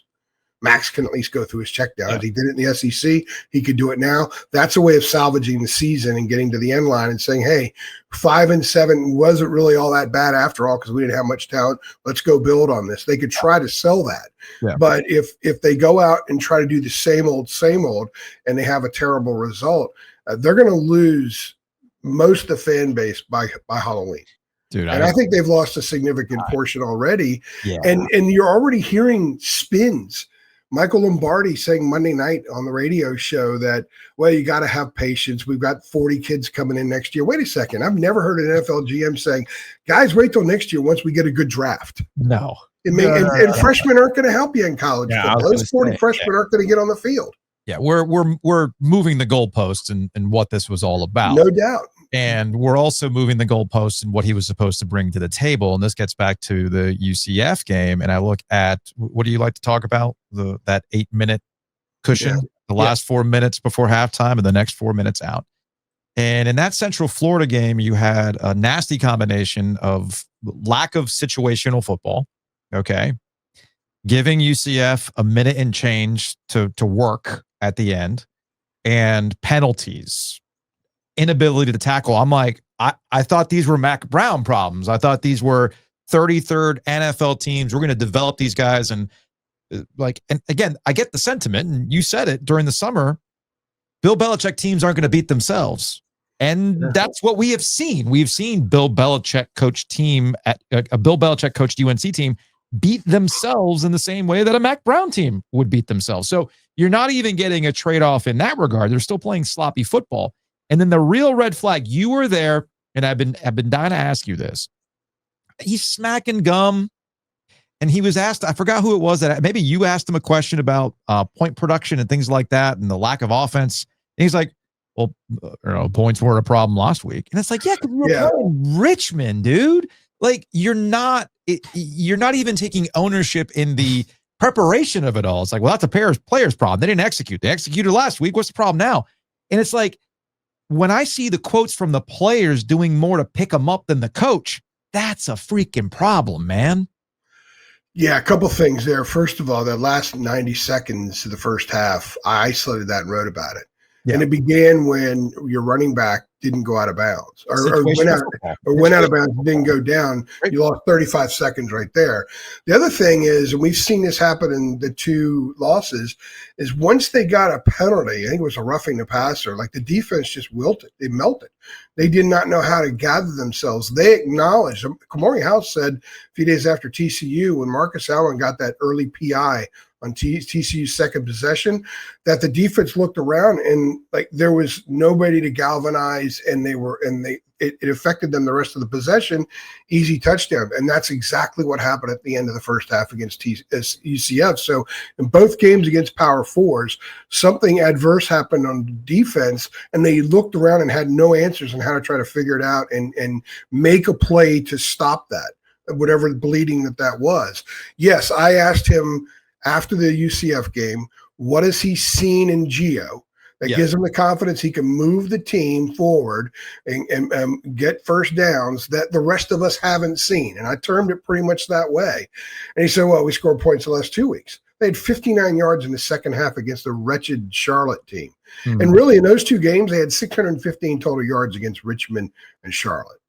Max can at least go through his checkdowns. Yeah. He did it in the SEC. He could do it now. That's a way of salvaging the season and getting to the end line and saying, hey, 5-7 wasn't really all that bad after all, because we didn't have much talent. Let's go build on this. They could try to sell that. Yeah. But if they go out and try to do the same old, and they have a terrible result, they're going to lose most of the fan base by Halloween. Dude, and I think they've lost a significant portion already. Yeah. And you're already hearing spins. Michael Lombardi saying Monday night on the radio show that, well, you got to have patience. We've got 40 kids coming in next year. Wait a second. I've never heard an NFL GM saying, guys, wait till next year once we get a good draft. No. And freshmen aren't going to help you in college football. Those 40 freshmen aren't going to get on the field. Yeah, we're moving the goalposts and what this was all about. No doubt. And we're also moving the goalposts and what he was supposed to bring to the table. And this gets back to the UCF game. And I look at, what do you like to talk about? That 8-minute cushion, the last 4 minutes before halftime and the next 4 minutes out. And in that Central Florida game, you had a nasty combination of lack of situational football. Okay. Giving UCF a minute and change to work at the end, and penalties, inability to tackle. I'm like, I thought these were Mac Brown problems. I thought these were 33rd NFL teams. We're going to develop these guys. And and again, I get the sentiment, and you said it during the summer, Bill Belichick teams aren't going to beat themselves. And that's what we have seen. We've seen Bill Belichick coach team at a Bill Belichick coached UNC team beat themselves in the same way that a Mac Brown team would beat themselves. So you're not even getting a trade-off in that regard. They're still playing sloppy football. And then the real red flag, you were there, and I've been dying to ask you this. He's smacking gum, and he was asked, I forgot who it was, that maybe you asked him a question about point production and things like that and the lack of offense. And he's like, well, points weren't a problem last week. And it's like, yeah, because we're playing Richmond, dude. Like, you're not even taking ownership in the preparation of it all. It's like, well, that's a player's problem. They didn't execute. They executed last week. What's the problem now? And it's like, when I see the quotes from the players doing more to pick them up than the coach, that's a freaking problem, man. Yeah, a couple things there. First of all, that last 90 seconds of the first half, I isolated that and wrote about it. Yeah. And it began when your running back didn't go out of bounds or went out of bounds and didn't go down. You lost 35 seconds right there. The other thing is, and we've seen this happen in the two losses, is once they got a penalty, I think it was a roughing the passer, like the defense just wilted. They melted. They did not know how to gather themselves. They acknowledged, Kamari House said a few days after TCU, when Marcus Allen got that early PI on TCU's second possession, that the defense looked around and like there was nobody to galvanize, and it affected them the rest of the possession. Easy touchdown, and that's exactly what happened at the end of the first half against UCF. So in both games against Power Fours, something adverse happened on defense, and they looked around and had no answers on how to try to figure it out and make a play to stop that. whatever bleeding that was. Yes, I asked him after the UCF game, what has he seen in Gio that gives him the confidence he can move the team forward and get first downs that the rest of us haven't seen? And I termed it pretty much that way. And he said, well, we scored points the last 2 weeks. They had 59 yards in the second half against the wretched Charlotte team. And really, in those 2 games, they had 615 total yards against Richmond and Charlotte.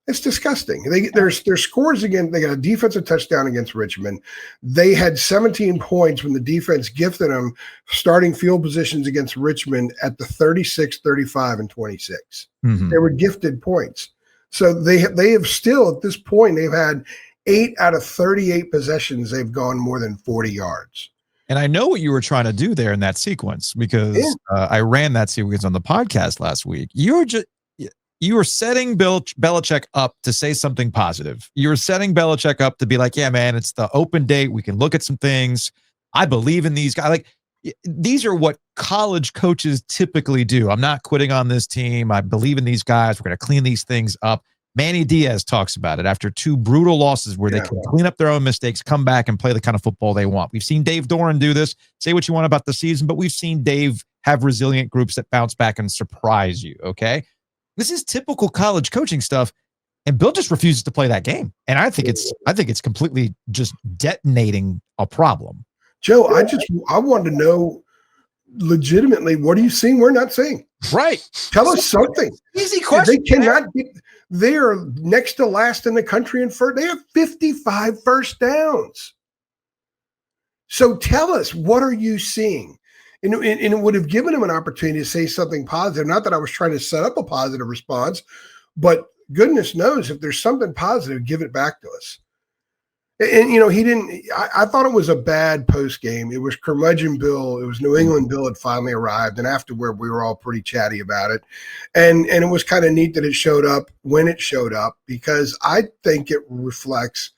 It's disgusting. Their scores again. They got a defensive touchdown against Richmond. They had 17 points when the defense gifted them starting field positions against Richmond at the 36, 35, and 26. They were gifted points. So they have still, at this point, they've had 8 out of 38 possessions. They've gone more than 40 yards. And I know what you were trying to do there in that sequence because I ran that sequence on the podcast last week. You were setting Bill Belichick up to say something positive. You were setting Belichick up to be like, yeah, man, it's the open date. We can look at some things. I believe in these guys. Like, these are what college coaches typically do. I'm not quitting on this team. I believe in these guys. We're going to clean these things up. Manny Diaz talks about it after 2 brutal losses where they can clean up their own mistakes, come back and play the kind of football they want. We've seen Dave Doran do this. Say what you want about the season, but we've seen Dave have resilient groups that bounce back and surprise you, okay? This is typical college coaching stuff, and Bill just refuses to play that game. And I think it's completely just detonating a problem. Joe, I want to know legitimately, what are you seeing we're not seeing? Right. Tell us something. Easy question. They cannot they are next to last in the country in first. They have 55 first downs. So tell us, what are you seeing? And it would have given him an opportunity to say something positive. Not that I was trying to set up a positive response, but goodness knows if there's something positive, give it back to us. And he didn't. I thought it was a bad post game. It was curmudgeon Bill. It was New England Bill had finally arrived, and afterward we were all pretty chatty about it. And it was kind of neat that it showed up when it showed up, because I think it reflects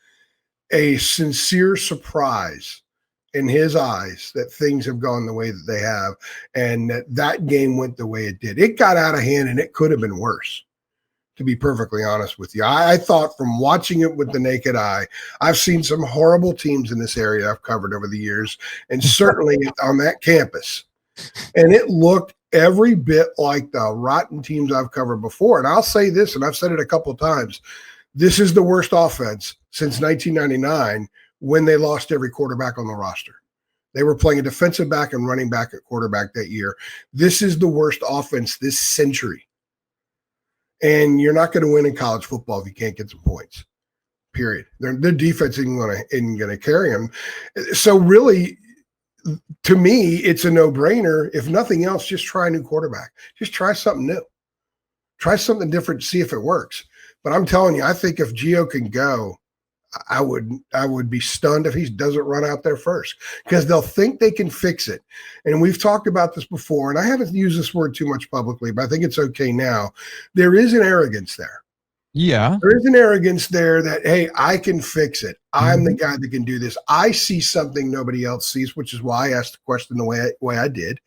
a sincere surprise in his eyes that things have gone the way that they have, and that game went the way it did. It got out of hand, and it could have been worse, to be perfectly honest with you. I thought, from watching it with the naked eye, I've seen some horrible teams in this area I've covered over the years, and certainly on that campus. And it looked every bit like the rotten teams I've covered before. And I'll say this, and I've said it a couple of times, this is the worst offense since 1999, when they lost every quarterback on the roster. They were playing a defensive back and running back at quarterback that year. This is the worst offense this century. And you're not going to win in college football if you can't get some points, period. Their defense isn't going to carry them. So really, to me, it's a no-brainer. If nothing else, just try a new quarterback. Just try something new. Try something different, see if it works. But I'm telling you, I think if Gio can go, I would be stunned if he doesn't run out there first, because they'll think they can fix it. And we've talked about this before, and I haven't used this word too much publicly, but I think it's okay now. There is an arrogance there. Yeah. There is an arrogance there that, hey, I can fix it. I'm the guy that can do this. I see something nobody else sees, which is why I asked the question the way I did,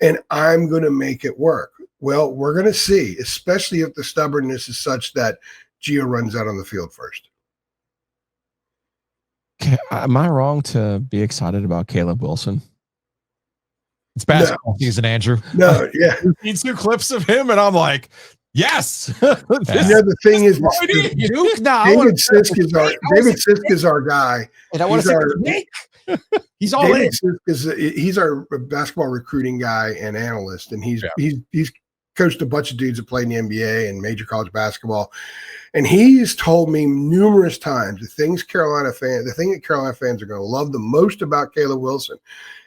and I'm going to make it work. Well, we're going to see, especially if the stubbornness is such that Gio runs out on the field first. Am I wrong to be excited about Caleb Wilson? It's basketball season, Andrew. No, yeah. We've seen 2 clips of him, and I'm like, yes. The thing is, Duke now. David Sisk is our guy. And I want to say, he's all David in. Sisk he's our basketball recruiting guy and analyst, and he's coached a bunch of dudes that play in the NBA and major college basketball. And he's told me numerous times the thing that Carolina fans are going to love the most about Caleb Wilson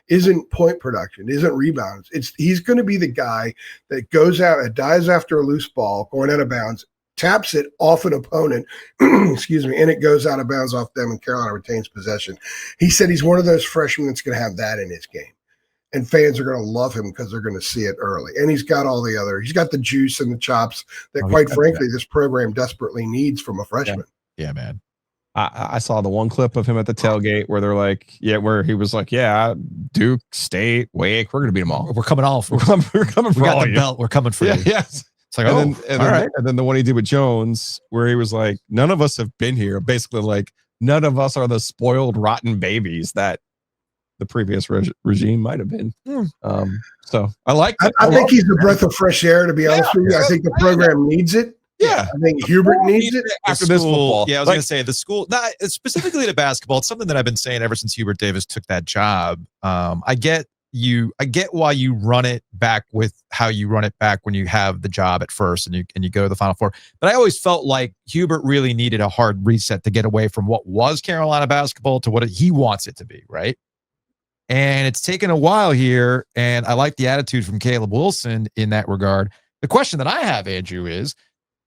isn't point production, isn't rebounds. He's going to be the guy that goes out and dives after a loose ball going out of bounds, taps it off an opponent, excuse me, and it goes out of bounds off them, and Carolina retains possession. He said he's one of those freshmen that's going to have that in his game. And fans are going to love him because they're going to see it early. And he's got he's got the juice and the chops that, quite frankly, this program desperately needs from a freshman. Yeah, man. I saw the one clip of him at the tailgate where they're like, where he was like, Duke, State, Wake, we're going to beat them all. We're coming off. We're coming for we got all the you. belt. We're coming for you. Yes. It's like, and then the one he did with Jones, where he was like, none of us have been here. Basically, like, none of us are the spoiled, rotten babies that the previous regime might have been. So I like it. I think he's a breath of fresh air, to be honest with you. I think the program needs it. Yeah. I think Hubert needs it after this football. Yeah, I was going to say the school, not specifically to basketball. It's something that I've been saying ever since Hubert Davis took that job. I get why you run it back with how you run it back when you have the job at first and you go to the Final Four. But I always felt like Hubert really needed a hard reset to get away from what was Carolina basketball to what he wants it to be, right? And it's taken a while here, and I like the attitude from Caleb Wilson in that regard. The question that I have, Andrew, is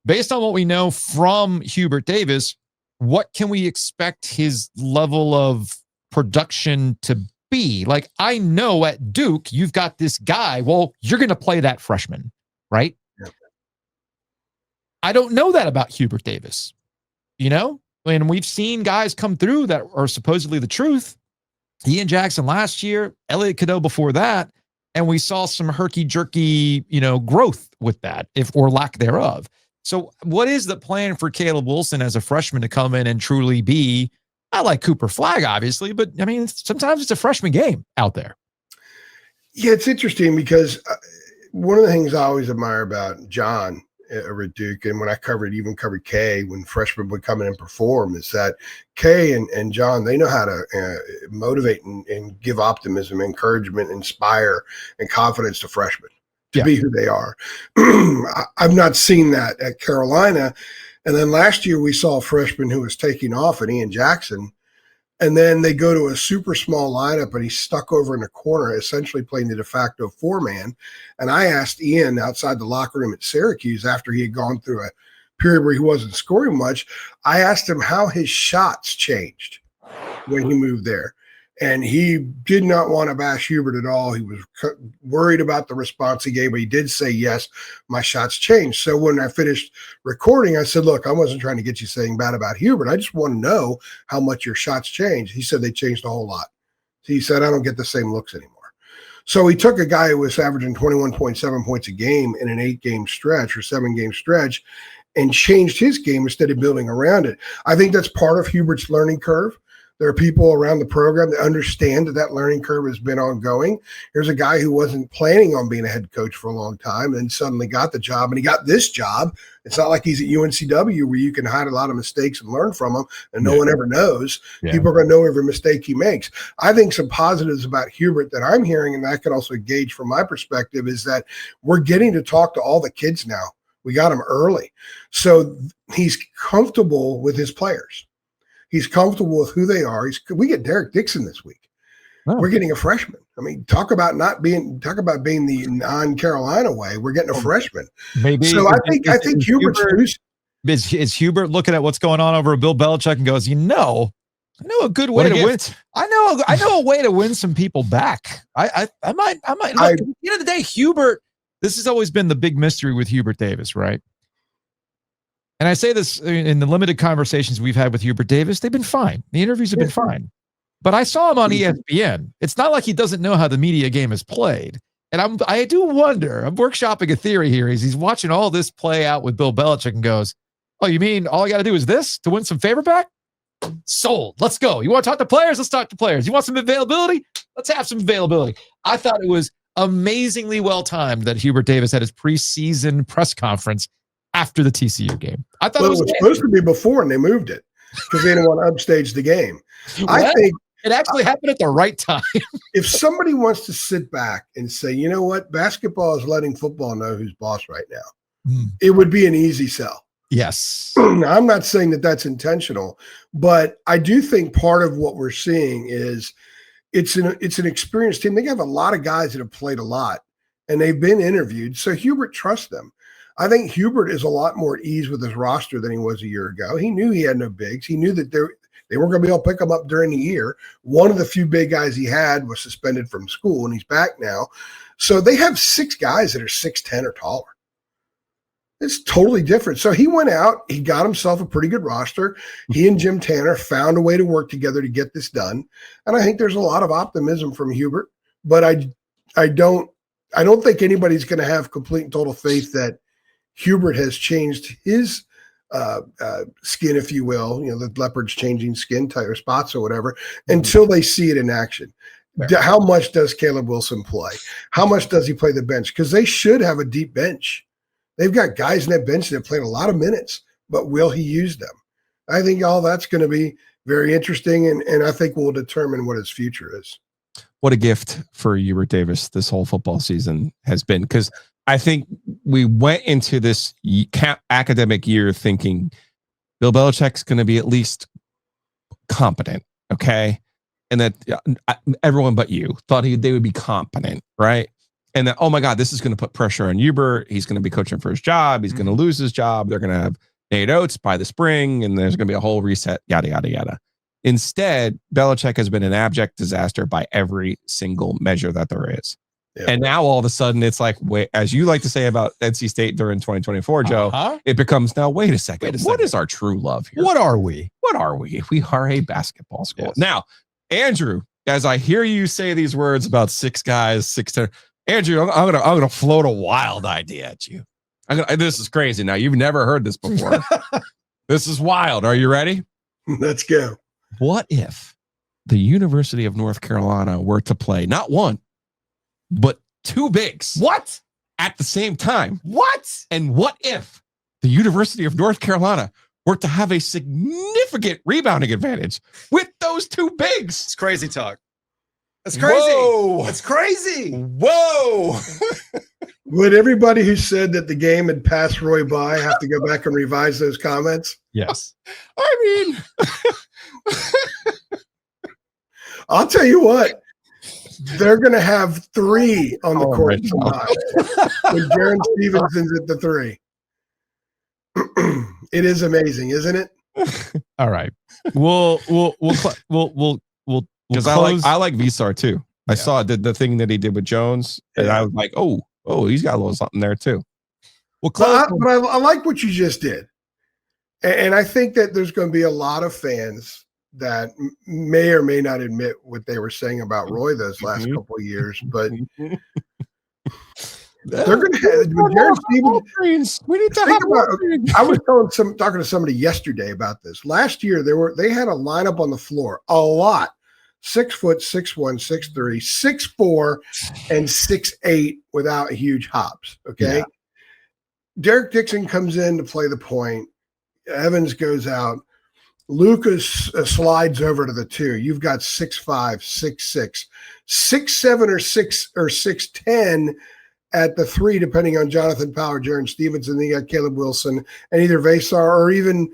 based on what we know from Hubert Davis, what can we expect his level of production to be? Like, I know at Duke, you've got this guy. Well, you're going to play that freshman, right? Yeah. I don't know that about Hubert Davis. You know, and we've seen guys come through that are supposedly the truth. Ian Jackson last year, Elliot Cadeau before that, and we saw some herky-jerky, growth with that, or lack thereof. So what is the plan for Caleb Wilson as a freshman to come in and truly be, I like Cooper Flagg, obviously, but I mean, sometimes it's a freshman game out there. Yeah, it's interesting because one of the things I always admire about John at Duke, and when I covered Kay, when freshmen would come in and perform, is that Kay and John, they know how to motivate and give optimism, encouragement, inspire, and confidence to freshmen to be who they are. I've not seen that at Carolina. And then last year we saw a freshman who was taking off, and Ian Jackson, and then they go to a super small lineup and he's stuck over in the corner, essentially playing the de facto four-man. And I asked Ian outside the locker room at Syracuse after he had gone through a period where he wasn't scoring much. I asked him how his shots changed when he moved there. And he did not want to bash Hubert at all. He was worried about the response he gave, but he did say, yes, my shots changed. So when I finished recording, I said, look, I wasn't trying to get you saying bad about Hubert. I just want to know how much your shots changed. He said they changed a whole lot. He said, I don't get the same looks anymore. So he took a guy who was averaging 21.7 points a game in an 8-game stretch or 7-game stretch and changed his game instead of building around it. I think that's part of Hubert's learning curve. There are people around the program that understand that learning curve has been ongoing. Here's a guy who wasn't planning on being a head coach for a long time and suddenly got the job, and he got this job. It's not like he's at UNCW where you can hide a lot of mistakes and learn from them, and no one ever knows. Yeah. People are going to know every mistake he makes. I think some positives about Hubert that I'm hearing, and I can also gauge from my perspective, is that we're getting to talk to all the kids now. We got them early. So he's comfortable with his players. He's comfortable with who they are. We get Derek Dixon this week. Oh. We're getting a freshman. I mean, talk about being the non-Carolina way. We're getting a freshman. Maybe. So I think Hubert's is Hubert looking at what's going on over at Bill Belichick and goes, I know a good way to win. I know a way to win some people back. I might look, at the end of the day, Hubert, this has always been the big mystery with Hubert Davis, right? And I say this in the limited conversations we've had with Hubert Davis, they've been fine. The interviews have been fine. But I saw him on ESPN. It's not like he doesn't know how the media game is played. And I do wonder, I'm workshopping a theory here, is he's watching all this play out with Bill Belichick and goes, oh, you mean all I got to do is this to win some favor back? Sold. Let's go. You want to talk to players? Let's talk to players. You want some availability? Let's have some availability. I thought it was amazingly well-timed that Hubert Davis had his preseason press conference after the TCU game. I thought it was supposed to be before, and they moved it because they didn't want to upstage the game. I think it actually happened at the right time. If somebody wants to sit back and say, you know what, basketball is letting football know who's boss right now, it would be an easy sell. Yes. Now, I'm not saying that that's intentional, but I do think part of what we're seeing is it's an experienced team. They have a lot of guys that have played a lot, and they've been interviewed, so Hubert trusts them. I think Hubert is a lot more at ease with his roster than he was a year ago. He knew he had no bigs. He knew that they weren't going to be able to pick him up during the year. One of the few big guys he had was suspended from school, and he's back now. So they have 6 guys that are 6'10" or taller. It's totally different. So he went out. He got himself a pretty good roster. He and Jim Tanner found a way to work together to get this done. And I think there's a lot of optimism from Hubert. But I don't think anybody's going to have complete and total faith that Hubert has changed his skin, if you will, the leopard's changing skin type or spots or whatever, until they see it in action. How much does Caleb Wilson play? How much does he play the bench? Because they should have a deep bench. They've got guys in that bench that have played a lot of minutes, but will he use them? I think all that's going to be very interesting, and I think will determine what his future is. What a gift for Hubert Davis this whole football season has been, because I think we went into this academic year thinking Bill Belichick's going to be at least competent, okay? And that everyone but you thought they would be competent, right? And that, oh my God, this is going to put pressure on Hubert. He's going to be coaching for his job. He's going to lose his job. They're going to have Nate Oates by the spring, and there's going to be a whole reset, yada, yada, yada. Instead, Belichick has been an abject disaster by every single measure that there is. Yeah. And now all of a sudden it's like, wait, as you like to say about NC State during 2024, Joe, it becomes now, wait a second. What is our true love here? What are we? What are we? We are a basketball school. Yes. Now, Andrew, as I hear you say these words about 6 guys, 6'10", Andrew, I'm gonna float a wild idea at you. This is crazy. Now, you've never heard this before. This is wild. Are you ready? Let's go. What if the University of North Carolina were to play not one, but 2 bigs? What? At the same time? What? And what if the University of North Carolina were to have a significant rebounding advantage with those 2 bigs? It's crazy talk. That's crazy. Whoa. That's crazy. Whoa. Would everybody who said that the game had passed Roy by have to go back and revise those comments? Yes. I mean, I'll tell you what. They're going to have 3 on the court tonight with Jaron Stevenson's at the 3. It is amazing, isn't it? All right. We'll because I like Visar too. I saw the thing that he did with Jones, and I was like, oh, he's got a little something there too. Well, but I like what you just did, and I think that there's going to be a lot of fans that may or may not admit what they were saying about Roy those last couple of years, but they're going to have Jaron Stevens. We need to have. I was talking to somebody yesterday about this. Last year, they had a lineup on the floor, a lot. 6 foot, 6'1", 6'3", 6'4", and 6'8" without huge hops. Okay. Yeah. Derek Dixon comes in to play the point. Evans goes out. Lucas slides over to the 2. You've got 6'5", 6'6", 6'7", or 6'10" at the 3, depending on Jonathan Powell, Jaron Stevenson. Then you got Caleb Wilson and either Vasar or even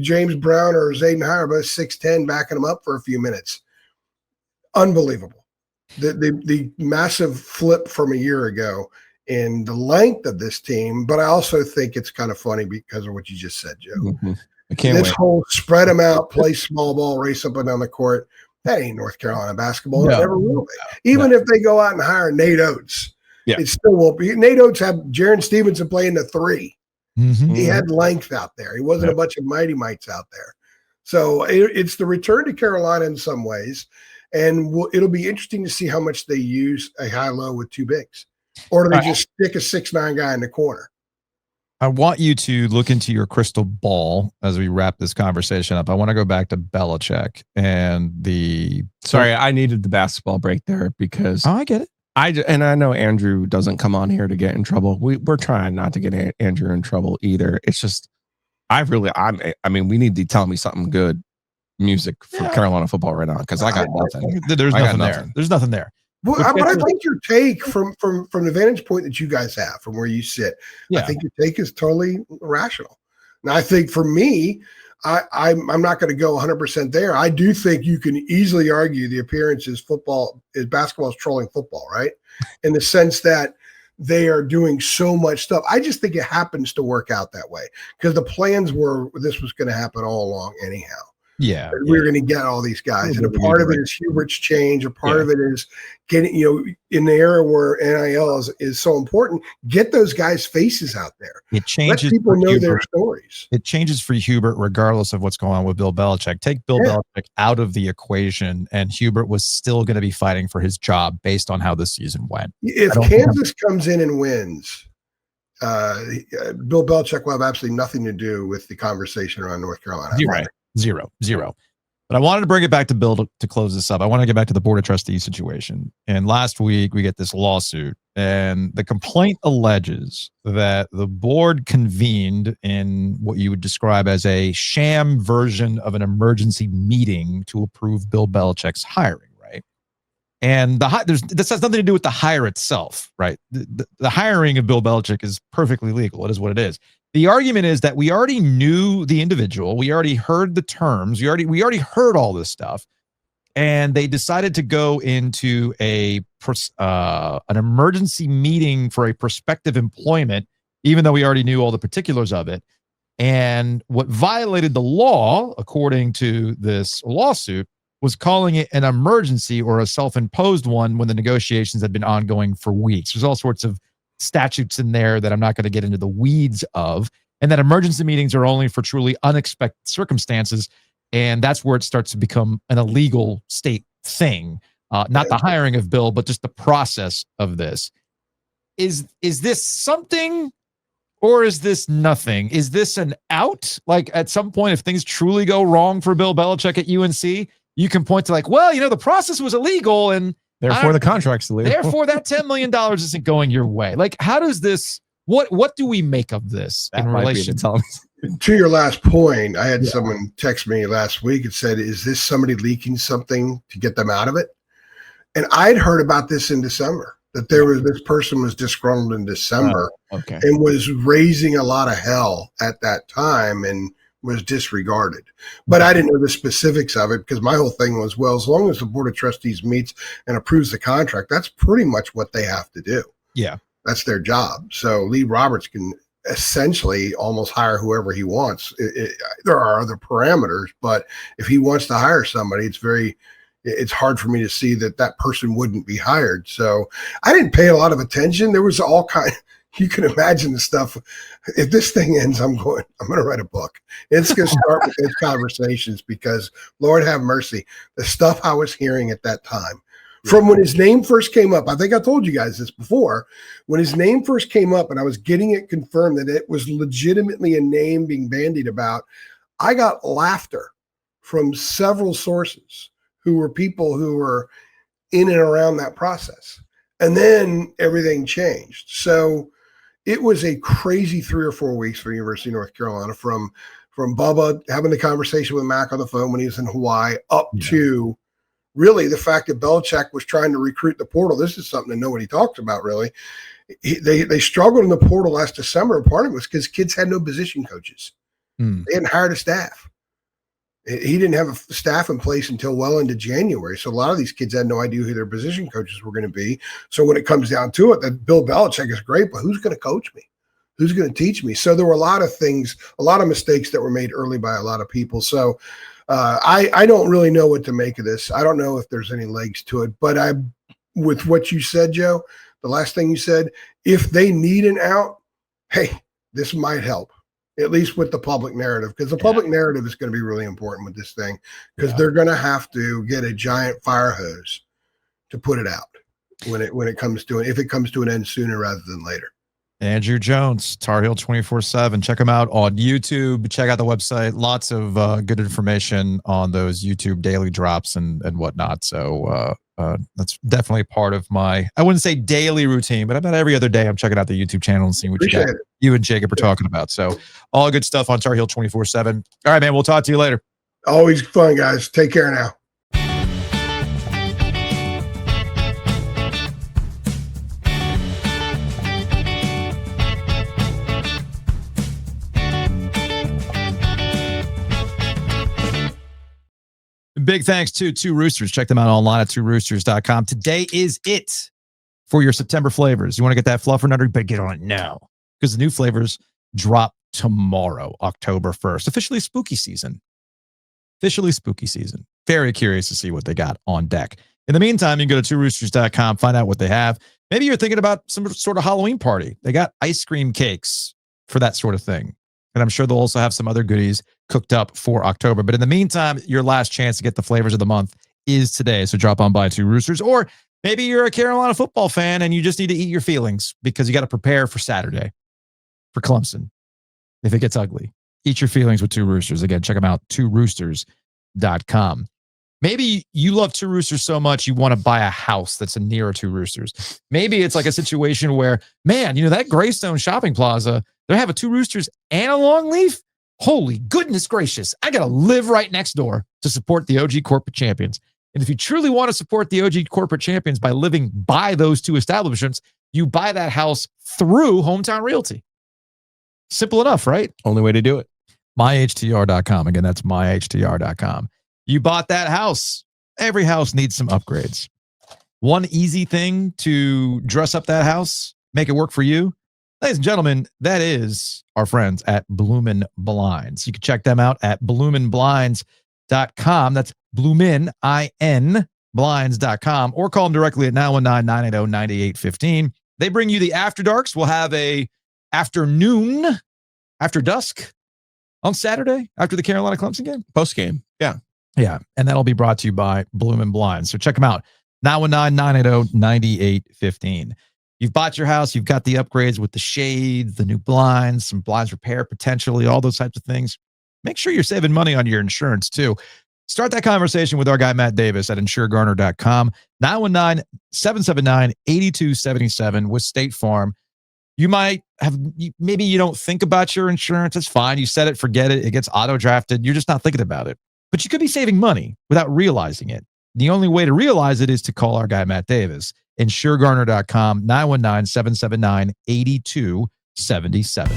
James Brown or Zayden Hire, both 6'10", backing them up for a few minutes. Unbelievable. The massive flip from a year ago in the length of this team, but I also think it's kind of funny because of what you just said, Joe. Mm-hmm. I can't wait. Whole spread them out, play small ball, race up and down the court. That ain't North Carolina basketball. It never will be. Even if they go out and hire Nate Oates, it still won't be. Nate Oates had Jaron Stevenson playing the 3. Mm-hmm. He had length out there. He wasn't a bunch of mighty mites out there. So it's the return to Carolina in some ways, and it'll be interesting to see how much they use a high-low with 2 bigs, or do they just stick a 6'9" guy in the corner? I want you to look into your crystal ball as we wrap this conversation up. I want to go back to Belichick and the. Sorry, I needed the basketball break there because I get it. I know Andrew doesn't come on here to get in trouble. We're trying not to get Andrew in trouble either. It's just, I mean, we need to tell me something good music for Carolina football right now because I got nothing. There's nothing there. There's nothing there. Well, but I think your take from the vantage point that you guys have from where you sit, I think your take is totally rational. Now, I think for me, I'm not going to go 100% there. I do think you can easily argue the appearance is basketball is trolling football, right? In the sense that they are doing so much stuff. I just think it happens to work out that way because the plans were this was going to happen all along anyhow. Yeah, we're going to get all these guys, and a part of it is Hubert's change. A part of it is getting, in the era where NIL is so important, get those guys' faces out there. It changes. Let people know their stories. It changes for Hubert regardless of what's going on with Bill Belichick. Take Bill Belichick out of the equation, and Hubert was still going to be fighting for his job based on how this season went. If Kansas comes in and wins, Bill Belichick will have absolutely nothing to do with the conversation around North Carolina. Zero. But I wanted to bring it back to Bill to close this up. I want to get back to the Board of Trustees situation. And last week, we get this lawsuit. And the complaint alleges that the board convened in what you would describe as a sham version of an emergency meeting to approve Bill Belichick's hiring, right? And this has nothing to do with the hire itself, right? The hiring of Bill Belichick is perfectly legal. It is what it is. The argument is that we already knew the individual. We already heard the terms. We already heard all this stuff. And they decided to go into an emergency meeting for a prospective employment, even though we already knew all the particulars of it. And what violated the law, according to this lawsuit, was calling it an emergency or a self-imposed one when the negotiations had been ongoing for weeks. There's all sorts of statutes in there that I'm not going to get into the weeds of, and that emergency meetings are only for truly unexpected circumstances. And that's where it starts to become an illegal state thing. Not the hiring of Bill, but just the process of this. Is this something or is this nothing? Is this an out? Like at some point, if things truly go wrong for Bill Belichick at UNC, you can point to like, well, the process was illegal and therefore the contract's illegal. Therefore that $10 million isn't going your way. Like, how does this, what do we make of this in relation to your last point? I had someone text me last week and said, is this somebody leaking something to get them out of it? And I'd heard about this in December, that this person was disgruntled in December and was raising a lot of hell at that time and was disregarded. But I didn't know the specifics of it because my whole thing was, well, as long as the Board of Trustees meets and approves the contract, that's pretty much what they have to do. Yeah. That's their job. So Lee Roberts can essentially almost hire whoever he wants. There are other parameters, but if he wants to hire somebody, it's hard for me to see that person wouldn't be hired. So I didn't pay a lot of attention. There was all kind. You can imagine the stuff. If this thing ends, I'm going to write a book. It's going to start with those conversations because Lord have mercy, the stuff I was hearing at that time from when his name first came up. I think I told you guys this before. When his name first came up and I was getting it confirmed that it was legitimately a name being bandied about, I got laughter from several sources who were people who were in and around that process. And then everything changed. So it was a crazy 3 or 4 weeks for University of North Carolina, from Bubba having the conversation with Mac on the phone when he was in Hawaii up to really the fact that Belichick was trying to recruit the portal. This is something that nobody talks about, really. They struggled in the portal last December. Part of it was because kids had no position coaches. They hadn't hired a staff. He didn't have a staff in place until well into January. So a lot of these kids had no idea who their position coaches were going to be. So when it comes down to it, that Bill Belichick is great, but who's going to coach me? Who's going to teach me? So there were a lot of things, a lot of mistakes that were made early by a lot of people. So I don't really know what to make of this. I don't know if there's any legs to it, but with what you said, Joe, the last thing you said, if they need an out, hey, this might help. At least with the public narrative, because the public narrative is going to be really important with this thing, because they're going to have to get a giant fire hose to put it out when it comes to it, if it comes to an end sooner rather than later. Andrew Jones, Tar Heel 24/7. Check him out on YouTube. Check out the website. Lots of good information on those YouTube daily drops and whatnot. So that's definitely part of my, I wouldn't say daily routine, but about every other day I'm checking out the YouTube channel and seeing what you and Jacob are talking about. So all good stuff on Tar Heel 24/7. All right, man. We'll talk to you later. Always fun, guys. Take care now. Big thanks to Two Roosters. Check them out online at tworoosters.com. Today is it for your September flavors. You want to get that fluffer nutter? You better get on it now, because the new flavors drop tomorrow, October 1st. Officially spooky season. Very curious to see what they got on deck. In the meantime, you can go to tworoosters.com, find out what they have. Maybe you're thinking about some sort of Halloween party. They got ice cream cakes for that sort of thing. And I'm sure they'll also have some other goodies cooked up for October. But in the meantime, your last chance to get the flavors of the month is today. So drop on by Two Roosters. Or maybe you're a Carolina football fan and you just need to eat your feelings because you got to prepare for Saturday. for Clemson if it gets ugly. Eat your feelings with Two Roosters. Again, check them out, tworoosters.com. Maybe you love Two Roosters so much you want to buy a house that's near Two Roosters. Maybe it's like a situation where, man, that Greystone Shopping Plaza, they have a Two Roosters and a Longleaf. Holy goodness gracious. I got to live right next door to support the OG corporate champions. And if you truly want to support the OG corporate champions by living by those two establishments, you buy that house through Hometown Realty. Simple enough, right? Only way to do it. myhtr.com. Again, that's myhtr.com. You bought that house. Every house needs some upgrades. One easy thing to dress up that house, make it work for you. Ladies and gentlemen, that is our friends at Bloomin' Blinds. You can check them out at bloominblinds.com. That's Bloomin, I-N, blinds.com, or call them directly at 919-980-9815. They bring you the After Darks. We'll have a afternoon, after dusk on Saturday after the Carolina Clemson game. Post game. Yeah. Yeah. And that'll be brought to you by Bloomin' Blinds. So check them out. 919-980-9815. You've bought your house. You've got the upgrades with the shades, the new blinds, some blinds repair potentially, all those types of things. Make sure you're saving money on your insurance too. Start that conversation with our guy, Matt Davis at insuregarner.com. 919-779-8277 with State Farm. You might have, maybe you don't think about your insurance. It's fine. You set it, forget it. It gets auto drafted. You're just not thinking about it. But you could be saving money without realizing it. The only way to realize it is to call our guy, Matt Davis. InsureGarner.com, 919-779-8277.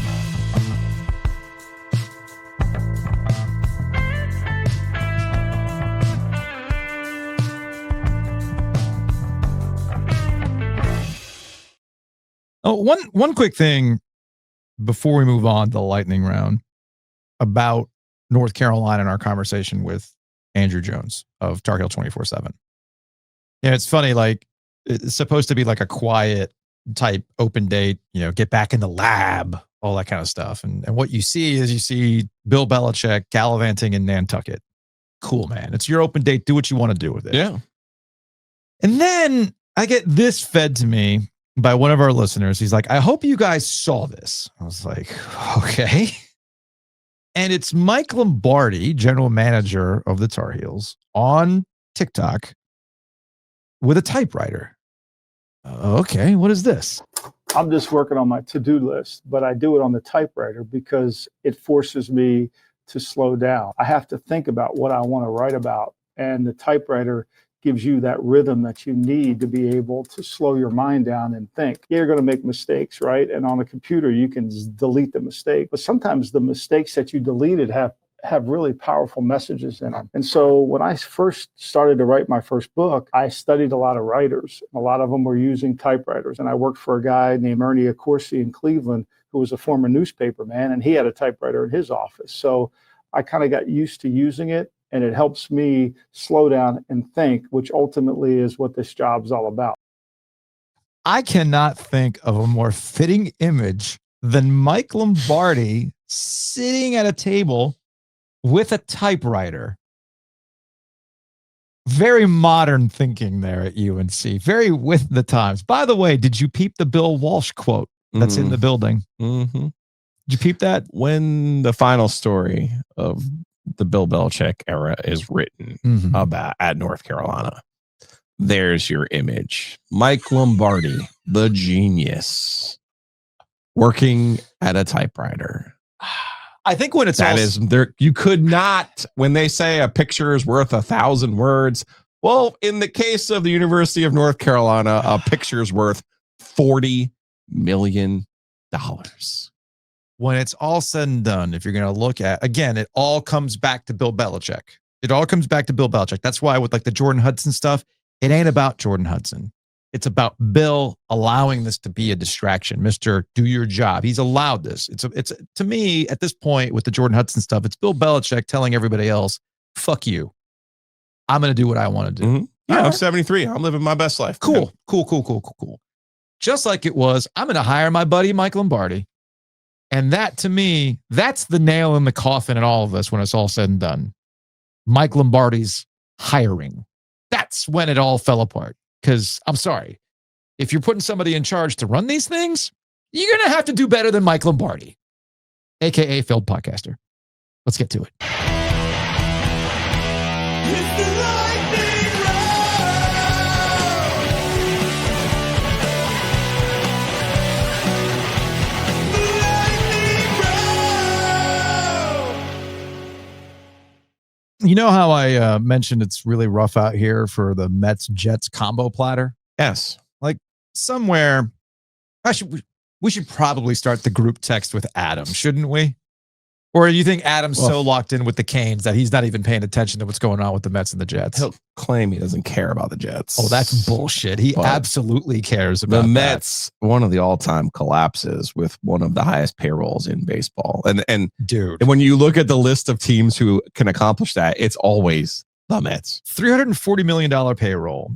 Oh, one quick thing before we move on to the lightning round about North Carolina and our conversation with Andrew Jones of Tar Heel 24/7. Yeah, it's funny, like, it's supposed to be like a quiet type open date, get back in the lab, all that kind of stuff. And what you see Bill Belichick gallivanting in Nantucket. Cool, man. It's your open date. Do what you want to do with it. Yeah. And then I get this fed to me by one of our listeners. He's like, I hope you guys saw this. I was like, okay. And it's Mike Lombardi, general manager of the Tar Heels, on TikTok with a typewriter. Okay, what is this? I'm just working on my to-do list, but I do it on the typewriter because it forces me to slow down. I have to think about what I want to write about, and the typewriter gives you that rhythm that you need to be able to slow your mind down and think. You're going to make mistakes, right? And on a computer, you can delete the mistake, but sometimes the mistakes that you deleted have really powerful messages in them. And so when I first started to write my first book, I studied a lot of writers. A lot of them were using typewriters. And I worked for a guy named Ernie Accorsi in Cleveland, who was a former newspaper man, and he had a typewriter in his office. So I kind of got used to using it, and it helps me slow down and think, which ultimately is what this job's all about. I cannot think of a more fitting image than Mike Lombardi sitting at a table with a typewriter. Very modern thinking there at UNC. Very with the times. By the way, did you peep the Bill Walsh quote that's in the building? Mm-hmm. Did you peep that? When the final story of the Bill Belichick era is written about at North Carolina, there's your image. Mike Lombardi, the genius, working at a typewriter. I think when it's that is there, you could not, when they say a picture is worth 1,000 words. Well, in the case of the University of North Carolina, a picture is worth $40 million. When it's all said and done, if you're going to look at, again, it all comes back to Bill Belichick. It all comes back to Bill Belichick. That's why with like the Jordan Hudson stuff, it ain't about Jordan Hudson. It's about Bill allowing this to be a distraction. Mr. Do your job. He's allowed this. It's to me at this point with the Jordan Hudson stuff, it's Bill Belichick telling everybody else, fuck you. I'm going to do what I want to do. Mm-hmm. Yeah, I'm 73. I'm living my best life. Cool. Just like it was, I'm going to hire my buddy, Mike Lombardi. And that to me, that's the nail in the coffin in all of this when it's all said and done. Mike Lombardi's hiring. That's when it all fell apart. Because I'm sorry, if you're putting somebody in charge to run these things, you're going to have to do better than Mike Lombardi, a.k.a. failed podcaster. Let's get to it. You know how I mentioned it's really rough out here for the Mets-Jets combo platter? Yes. Like somewhere, we should probably start the group text with Adam, shouldn't we? Or do you think Adam's so locked in with the Canes that he's not even paying attention to what's going on with the Mets and the Jets? He'll claim he doesn't care about the Jets. Oh, that's bullshit. He absolutely cares about the Mets. One of the all-time collapses with one of the highest payrolls in baseball. And dude, and when you look at the list of teams who can accomplish that, it's always the Mets. $340 million payroll.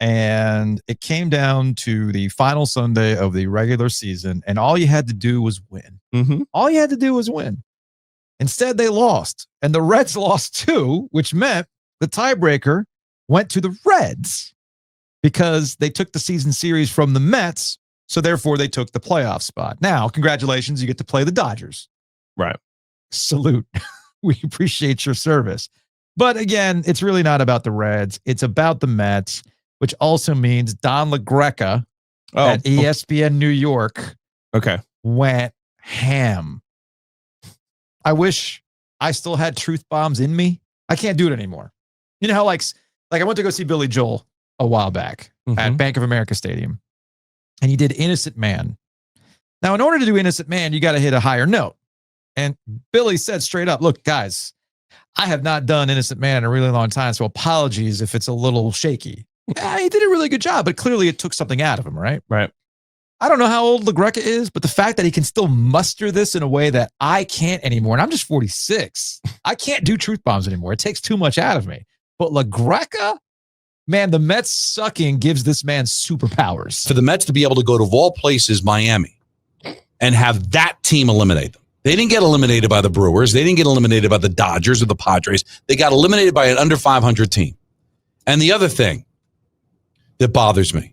And it came down to the final Sunday of the regular season, and all you had to do was win. Mm-hmm. All you had to do was win. Instead, they lost, and the Reds lost too, which meant the tiebreaker went to the Reds because they took the season series from the Mets, so therefore they took the playoff spot. Now, congratulations, you get to play the Dodgers. Right. Salute. We appreciate your service. But again, it's really not about the Reds. It's about the Mets, which also means Don LaGreca at ESPN New York went ham. I wish I still had truth bombs in me. I can't do it anymore. You know how like I went to go see Billy Joel a while back at Bank of America Stadium, and he did Innocent Man. Now, in order to do Innocent Man, you got to hit a higher note. And Billy said straight up, look, guys, I have not done Innocent Man in a really long time, so apologies if it's a little shaky. Yeah, he did a really good job, but clearly it took something out of him, right? Right. I don't know how old LaGreca is, but the fact that he can still muster this in a way that I can't anymore, and I'm just 46, I can't do truth bombs anymore. It takes too much out of me. But LaGreca, man, the Mets sucking gives this man superpowers. For the Mets to be able to go to, of all places, Miami, and have that team eliminate them. They didn't get eliminated by the Brewers. They didn't get eliminated by the Dodgers or the Padres. They got eliminated by an under 500 team. And the other thing that bothers me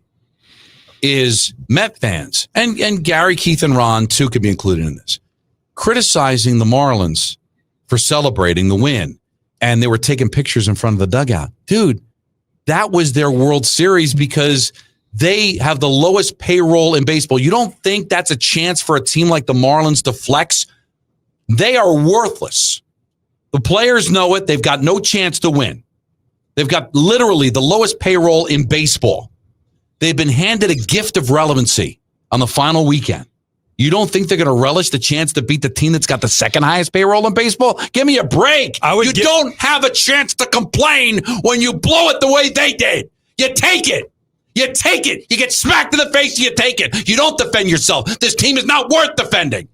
is Met fans, and Gary, Keith, and Ron, too, could be included in this, criticizing the Marlins for celebrating the win. And they were taking pictures in front of the dugout. Dude, that was their World Series because they have the lowest payroll in baseball. You don't think that's a chance for a team like the Marlins to flex? They are worthless. The players know it. They've got no chance to win. They've got literally the lowest payroll in baseball. They've been handed a gift of relevancy on the final weekend. You don't think they're going to relish the chance to beat the team that's got the second highest payroll in baseball? Give me a break. You don't have a chance to complain when you blow it the way they did. You take it. You take it. You get smacked in the face, you take it. You don't defend yourself. This team is not worth defending.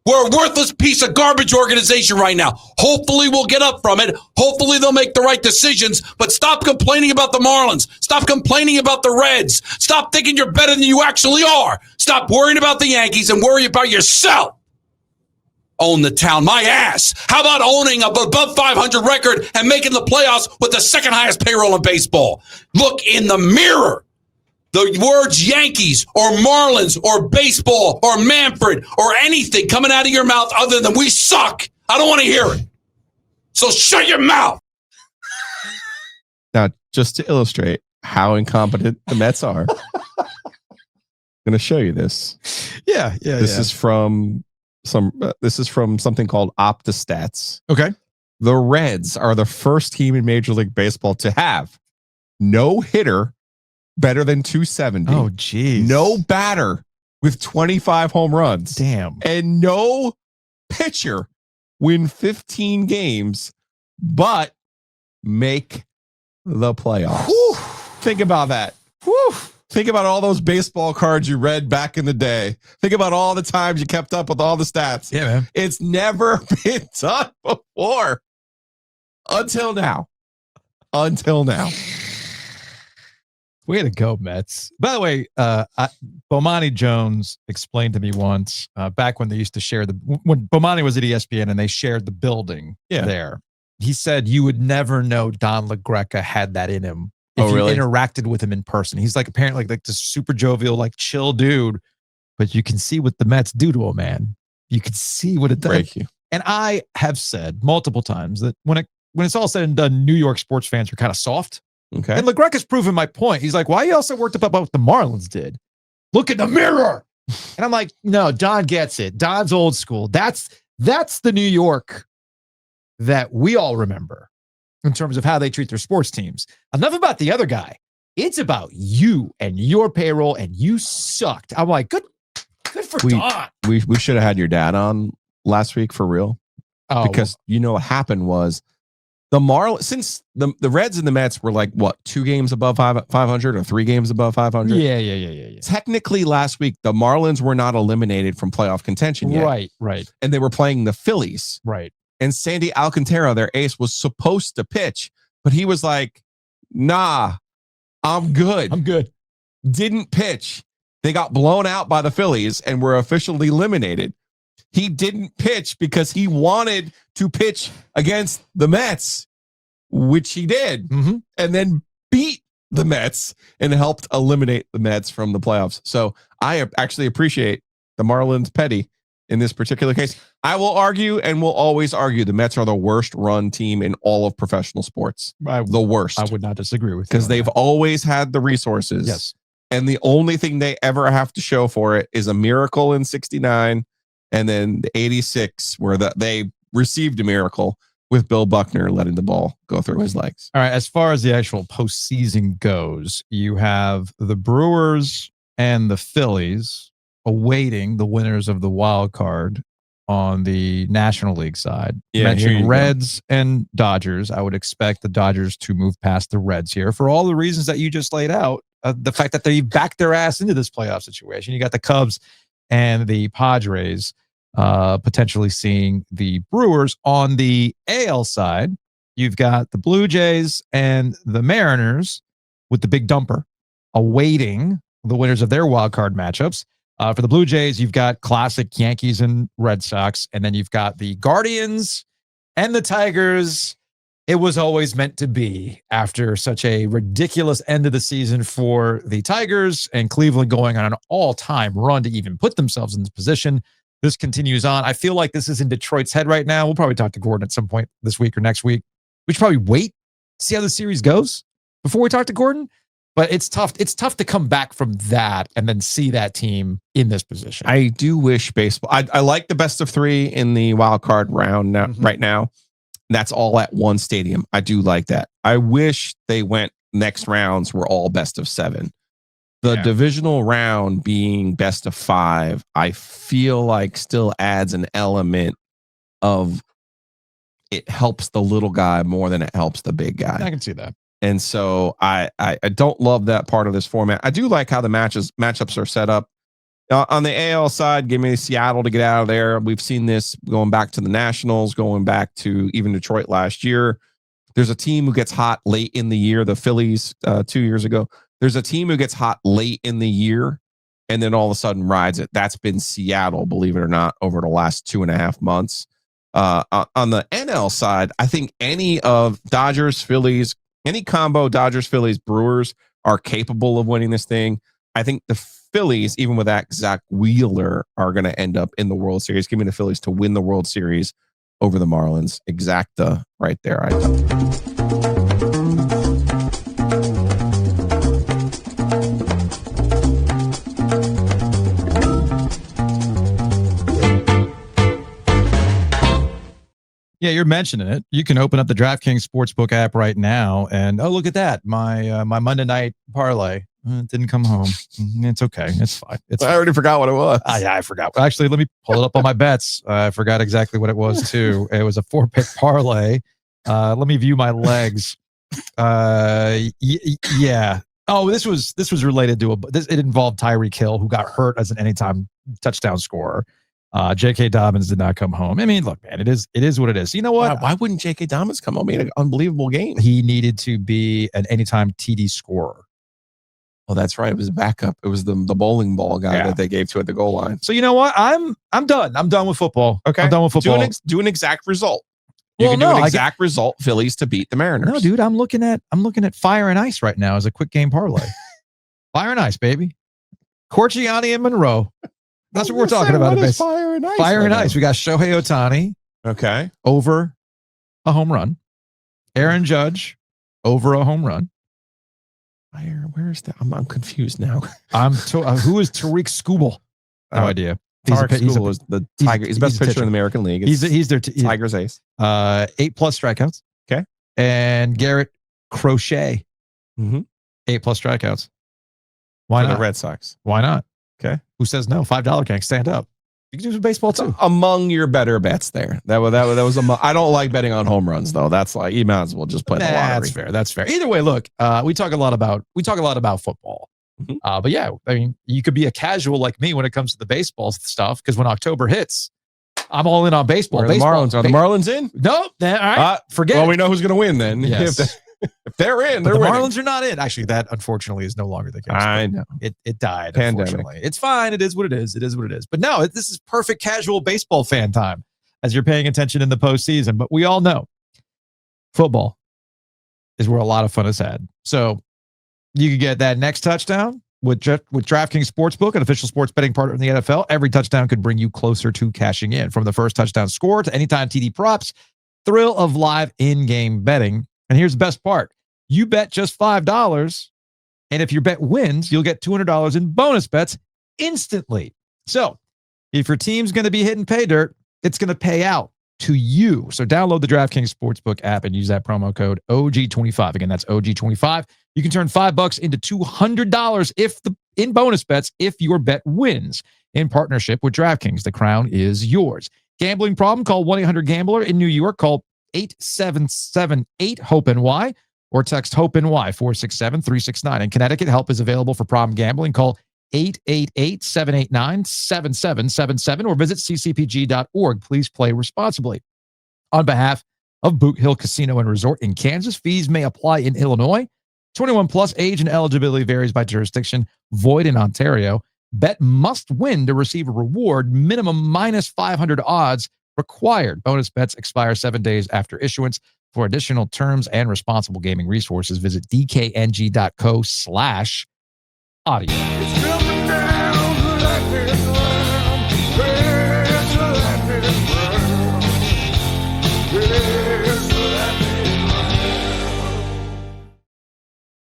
We're a worthless piece of garbage organization right now. Hopefully we'll get up from it. Hopefully they'll make the right decisions. But stop complaining about the Marlins. Stop complaining about the Reds. Stop thinking you're better than you actually are. Stop worrying about the Yankees and worry about yourself. Own the town. My ass. How about owning a above 500 record and making the playoffs with the second highest payroll in baseball? Look in the mirror. The words Yankees or Marlins or baseball or Manfred or anything coming out of your mouth other than we suck, I don't want to hear it. So shut your mouth. Now, just to illustrate how incompetent the Mets are, I'm going to show you this. This is from something called OptaStats. Okay. The Reds are the first team in Major League Baseball to have no hitter better than 270. Oh, geez. No batter with 25 home runs. Damn. And no pitcher win 15 games, but make the playoffs. Whew. Think about that. Whew. Think about all those baseball cards you read back in the day. Think about all the times you kept up with all the stats. Yeah, man. It's never been done before. Until now. Way to go, Mets. By the way, Bomani Jones explained to me once, back when they used to share when Bomani was at ESPN and they shared the building there. He said you would never know Don LaGreca had that in him if you interacted with him in person. He's like apparently like this super jovial, like chill dude but you can see what the Mets do to a man. You can see what it does. Break you. And I have said multiple times that when it's all said and done, New York sports fans are kind of soft. Okay. And LeGrec has proven my point. He's like, why are you also worked up about what the Marlins did? Look in the mirror. And I'm like, no, Don gets it. Don's old school. That's the New York that we all remember in terms of how they treat their sports teams. Enough about the other guy. It's about you and your payroll, and you sucked. I'm like, good for Don. We should have had your dad on last week for real. Oh, because you know what happened was the Marlins, since the Reds and the Mets were like, what, 2 games above 500 or 3 games above 500? Yeah. Technically, last week, the Marlins were not eliminated from playoff contention yet. Right. And they were playing the Phillies. Right. And Sandy Alcantara, their ace, was supposed to pitch, but he was like, nah, I'm good. Didn't pitch. They got blown out by the Phillies and were officially eliminated. He didn't pitch because he wanted to pitch against the Mets, which he did, and then beat the Mets and helped eliminate the Mets from the playoffs. So I actually appreciate the Marlins petty in this particular case. I will argue and will always argue the Mets are the worst run team in all of professional sports. The worst. I would not disagree with you. Because they've always had the resources. Yes. And the only thing they ever have to show for it is a miracle in 69 and then the 86 where they received a miracle with Bill Buckner letting the ball go through his legs. All right. As far as the actual postseason goes, you have the Brewers and the Phillies awaiting the winners of the wild card on the National League side. Yeah, mentioned Reds and Dodgers. I would expect the Dodgers to move past the Reds here for all the reasons that you just laid out. The fact that they backed their ass into this playoff situation. You got the Cubs and the Padres potentially seeing the Brewers. On the AL side, you've got the Blue Jays and the Mariners with the big dumper awaiting the winners of their wild card matchups. For the Blue Jays, you've got classic Yankees and Red Sox, and then you've got the Guardians and the Tigers. It was always meant to be after such a ridiculous end of the season for the Tigers and Cleveland going on an all-time run to even put themselves in this position. This continues on. I feel like this is in Detroit's head right now. We'll probably talk to Gordon at some point this week or next week. We should probably wait, see how the series goes before we talk to Gordon. But it's tough. It's tough to come back from that and then see that team in this position. I do wish baseball. I like the best of 3 in the wild card round right now. That's all at one stadium. I do like that. I wish they went next rounds were all best of 7. The divisional round being best of 5, I feel like still adds an element of it helps the little guy more than it helps the big guy. I can see that. And so I don't love that part of this format. I do like how the matchups are set up. On the AL side, give me Seattle to get out of there. We've seen this going back to the Nationals, going back to even Detroit last year. There's a team who gets hot late in the year, the Phillies 2 years ago. There's a team who gets hot late in the year and then all of a sudden rides it. That's been Seattle, believe it or not, over the last 2.5 months. On the NL side, I think any of Dodgers, Phillies, any combo Dodgers, Phillies, Brewers are capable of winning this thing. I think the Phillies, even with that Zach Wheeler, are going to end up in the World Series. Give me the Phillies to win the World Series over the Marlins. Exacta right there. Yeah, you're mentioning it. You can open up the DraftKings Sportsbook app right now and, oh, look at that. My Monday night parlay didn't come home. It's okay. It's fine. I already forgot what it was. Yeah, I forgot. Actually, let me pull it up on my bets. I forgot exactly what it was, too. It was a 4-pick parlay. Let me view my legs. Yeah. Oh, this was related to it involved Tyreek Hill, who got hurt as an anytime touchdown scorer. J.K. Dobbins did not come home. I mean, look, man, it is what it is. You know what? Why wouldn't J.K. Dobbins come home? He had an unbelievable game. He needed to be an anytime TD scorer. Oh, that's right. It was a backup. It was the bowling ball guy that they gave to at the goal line. So you know what? I'm done. I'm done with football. Okay. I'm done with football. Do an exact result. You can do an exact result. Phillies to beat the Mariners. No, dude, I'm looking at Fire and Ice right now as a quick game parlay. Fire and Ice, baby. Corciani and Monroe. That's what we're talking about. What is fire and ice? Fire and right ice. We got Shohei Ohtani now? Okay. over a home run. Aaron Judge over a home run. Fire. Where's that? I'm confused now. Who is Tariq Skubal? No idea. Tariq Skubal is the Tiger. He's the best pitcher in the American League. He's their Tigers ace. 8+ strikeouts. Okay. And Garrett Crochet. 8+ strikeouts. Why not? The Red Sox. Why not? Okay. Who says no? $5 gang. Stand up. You can do some baseball too. Among your better bets there. That was I don't like betting on home runs though. That's like you might as well just play the lottery. That's fair. Either way, look, we talk a lot about football. But yeah, I mean, you could be a casual like me when it comes to the baseball stuff because when October hits, I'm all in on baseball. Are the Marlins in? No. All right. Forget. Well, we know who's going to win then. Yes. If they're in, but they're the winning. Marlins are not in. Actually, that unfortunately is no longer the case. I know. It died. Pandemic. Unfortunately, it's fine. It is what it is. It is what it is. But no, this is perfect casual baseball fan time as you're paying attention in the postseason. But we all know football is where a lot of fun is had. So you can get that next touchdown with DraftKings Sportsbook, an official sports betting partner in the NFL. Every touchdown could bring you closer to cashing in. From the first touchdown score to anytime TD props, thrill of live in-game betting. And here's the best part. You bet just $5, and if your bet wins, you'll get $200 in bonus bets instantly. So if your team's going to be hitting pay dirt, it's going to pay out to you. So download the DraftKings Sportsbook app and use that promo code OG25. Again, that's OG25. You can turn $5 into $200 in bonus bets if your bet wins. In partnership with DraftKings, the crown is yours. Gambling problem? Call 1-800-GAMBLER. In New York, call 877-8-HOPE-NY or text HOPE-NY 467-369. In Connecticut, help is available for problem gambling. Call 888-789-7777 or visit ccpg.org. Please play responsibly. On behalf of Boot Hill Casino and Resort in Kansas, fees may apply in Illinois. 21 plus, age and eligibility varies by jurisdiction. Void in Ontario. Bet must win to receive a reward. Minimum -500 odds required. Bonus bets expire 7 days after issuance. For additional terms and responsible gaming resources, visit dkng.co/audio.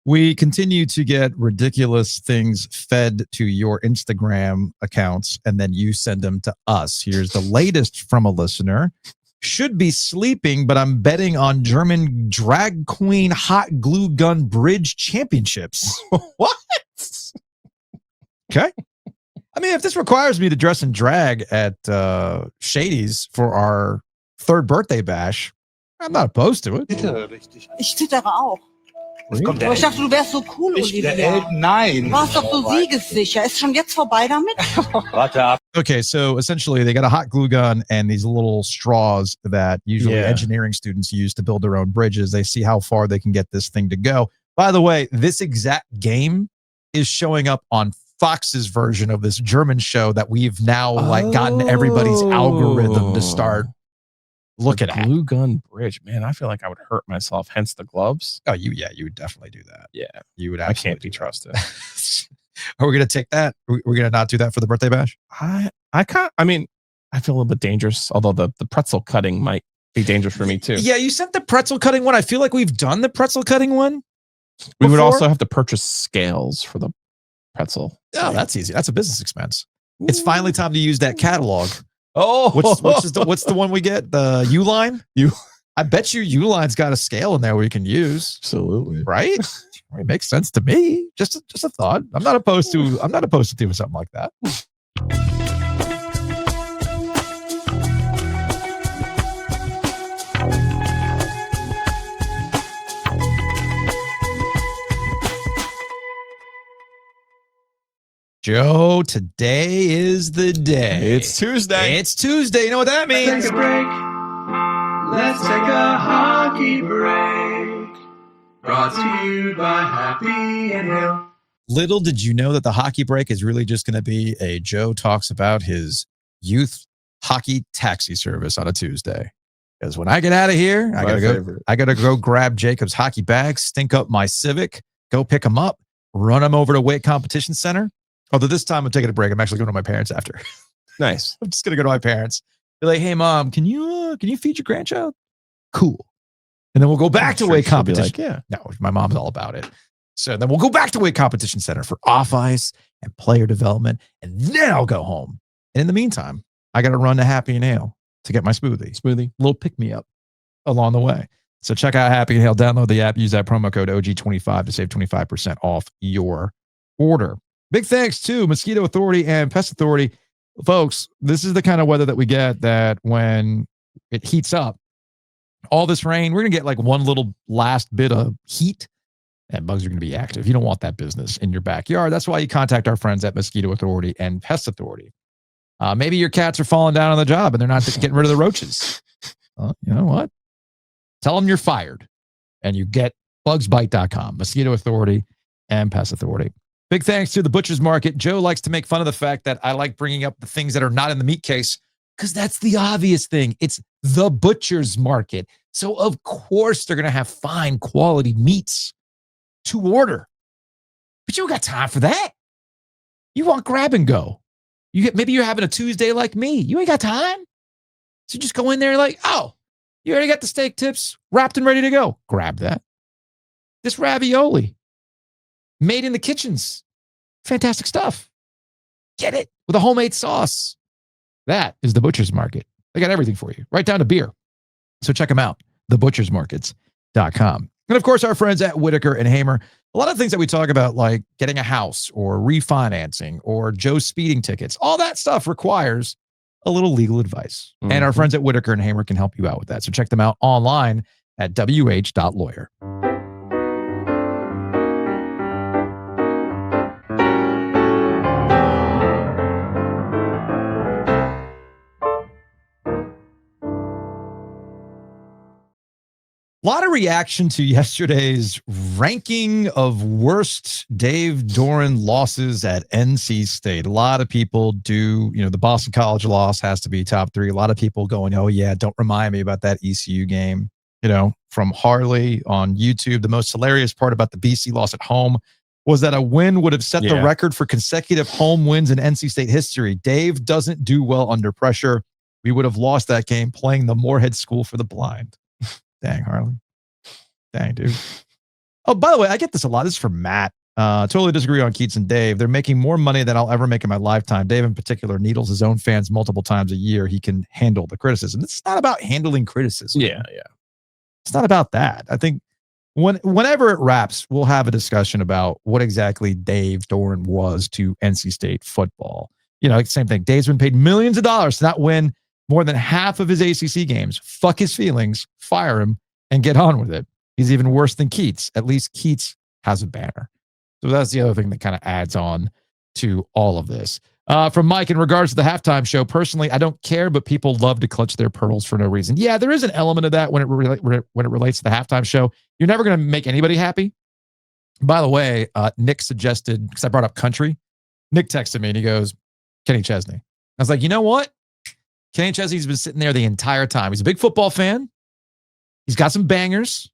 We continue to get ridiculous things fed to your Instagram accounts, and then you send them to us. Here's the latest from a listener. Should be sleeping, but I'm betting on German drag queen hot glue gun bridge championships. What? Okay. I mean, if this requires me to dress in drag at Shady's for our 3rd birthday bash, I'm not opposed to it. Ich zittere auch. Aber ich dachte, du wärst so cool, Olivia. Nein. Du warst doch so siegessicher. Ist schon jetzt vorbei damit? Warte ab. Okay, so essentially they got a hot glue gun and these little straws that usually engineering students use to build their own bridges. They see how far they can get this thing to go. By the way, this exact game is showing up on Fox's version of this German show that we've now gotten everybody's algorithm to start looking at. Glue gun bridge. Man, I feel like I would hurt myself, hence the gloves. Oh, you would definitely do that. Yeah. You would I absolutely can't be trusted. Are we going to take that? We're going to not do that for the birthday bash? I feel a little bit dangerous, although the pretzel cutting might be dangerous for me too. Yeah, you sent the pretzel cutting one. I feel like we've done the pretzel cutting one. We would before. also have to purchase scales for the pretzel. Oh, that's easy. That's a business expense. It's finally time to use that catalog. Oh, what's the one we get? The Uline? I bet you Uline's got a scale in there we can use. Absolutely. Right? It makes sense to me. Just a thought. I'm not opposed to doing something like that. Joe, today is the day. It's Tuesday. It's Tuesday. You know what that means? Take a break. Let's take a hockey break. Brought to you by Happy and Hill. Little did you know that the hockey break is really just going to be a Joe talks about his youth hockey taxi service on a Tuesday. Because when I get out of here, I gotta go grab Jacob's hockey bag, stink up my Civic, go pick him up, run him over to Weight Competition Center, Although this time I'm taking a break. I'm actually going to my parents after. Nice. I'm just going to go to my parents. Be like, hey, Mom, can you feed your grandchild? Cool. And then we'll go back to weight competition. Like, yeah. No, my mom's all about it. So then we'll go back to weight competition center for off ice and player development. And then I'll go home. And in the meantime, I got to run to Happy and Ale to get my smoothie. A little pick me up along the way. So check out Happy and Ale, download the app, use that promo code OG25 to save 25% off your order. Big thanks to Mosquito Authority and Pest Authority. Folks, this is the kind of weather that we get that when it heats up, all this rain, we're going to get like one little last bit of heat and bugs are going to be active. You don't want that business in your backyard. That's why you contact our friends at Mosquito Authority and Pest Authority. Maybe your cats are falling down on the job and they're not getting rid of the roaches. You know what? Tell them you're fired and you get bugsbite.com, Mosquito Authority and Pest Authority. Big thanks to the Butcher's Market. Joe likes to make fun of the fact that I like bringing up the things that are not in the meat case because that's the obvious thing. It's the Butcher's Market. So, of course, they're going to have fine quality meats to order. But you don't got time for that. You want grab and go. Maybe you're having a Tuesday like me. You ain't got time. So you just go in there like, oh, you already got the steak tips wrapped and ready to go. Grab that. This ravioli made in the kitchens. Fantastic stuff. Get it with a homemade sauce. That is the Butcher's Market. They got everything for you, right down to beer. So check them out, thebutchersmarkets.com. And of course, our friends at Whitaker and Hamer. A lot of things that we talk about, like getting a house or refinancing or Joe's speeding tickets, all that stuff requires a little legal advice. And our friends at Whitaker and Hamer can help you out with that. So check them out online at wh.lawyer. A lot of reaction to yesterday's ranking of worst Dave Doran losses at NC State. A lot of people do, the Boston College loss has to be top 3. A lot of people going, oh yeah, don't remind me about that ECU game. From Harley on YouTube, the most hilarious part about the BC loss at home was that a win would have set the record for consecutive home wins in NC State history. Dave doesn't do well under pressure. We would have lost that game playing the Moorhead School for the Blind. Dang, Harley. Dang, dude. Oh, by the way, I get this a lot. This is from Matt. Totally disagree on Keats and Dave. They're making more money than I'll ever make in my lifetime. Dave, in particular, needles his own fans multiple times a year. He can handle the criticism. It's not about handling criticism. Yeah. It's not about that. I think whenever it wraps, we'll have a discussion about what exactly Dave Doran was to NC State football. Same thing. Dave's been paid millions of dollars to not win more than half of his ACC games. Fuck his feelings, fire him, and get on with it. He's even worse than Keats. At least Keats has a banner. So that's the other thing that kind of adds on to all of this. From Mike, in regards to the halftime show, personally, I don't care, but people love to clutch their pearls for no reason. Yeah, there is an element of that when it relates to the halftime show. You're never going to make anybody happy. By the way, Nick suggested, because I brought up country, Nick texted me and he goes, Kenny Chesney. I was like, you know what? Kenny Chesney's been sitting there the entire time. He's a big football fan. He's got some bangers.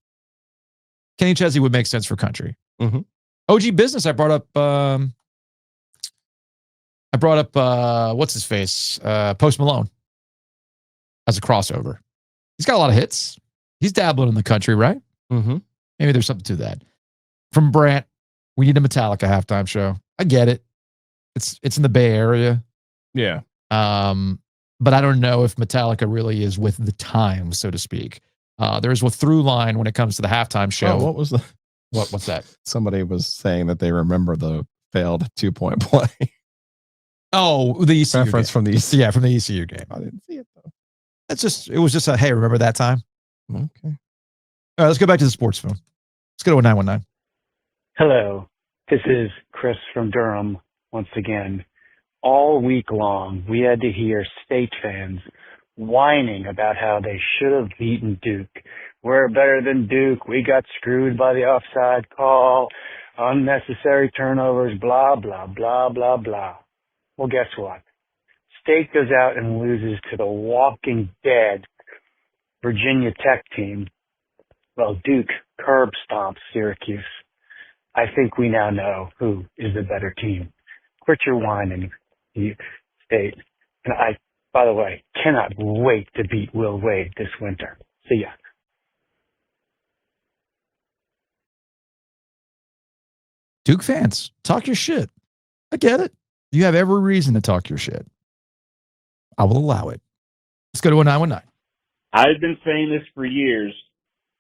Kenny Chesney would make sense for country. OG Business, I brought up what's his face? Post Malone as a crossover. He's got a lot of hits. He's dabbling in the country, right? Maybe there's something to that. From Brant, we need a Metallica halftime show. I get it. It's in the Bay Area. Yeah. But I don't know if Metallica really is with the time, so to speak. There's a through line when it comes to the halftime show. Oh, what was the? What's that? Somebody was saying that they remember the failed 2-point play. Oh, the ECU reference game. from the ECU. Yeah, from the ECU game. I didn't see it though. It was just a hey, remember that time? Okay. All right, let's go back to the sports phone. Let's go to a 919. Hello, this is Chris from Durham once again. All week long, we had to hear State fans whining about how they should have beaten Duke. We're better than Duke. We got screwed by the offside call, unnecessary turnovers, blah, blah, blah, blah, blah. Well, guess what? State goes out and loses to the walking dead Virginia Tech team. Well, Duke curb stomps Syracuse. I think we now know who is the better team. Quit your whining, you State. And I, by the way, cannot wait to beat Will Wade this winter. See ya. Duke fans, talk your shit. I get it. You have every reason to talk your shit. I will allow it. Let's go to a 919. I've been saying this for years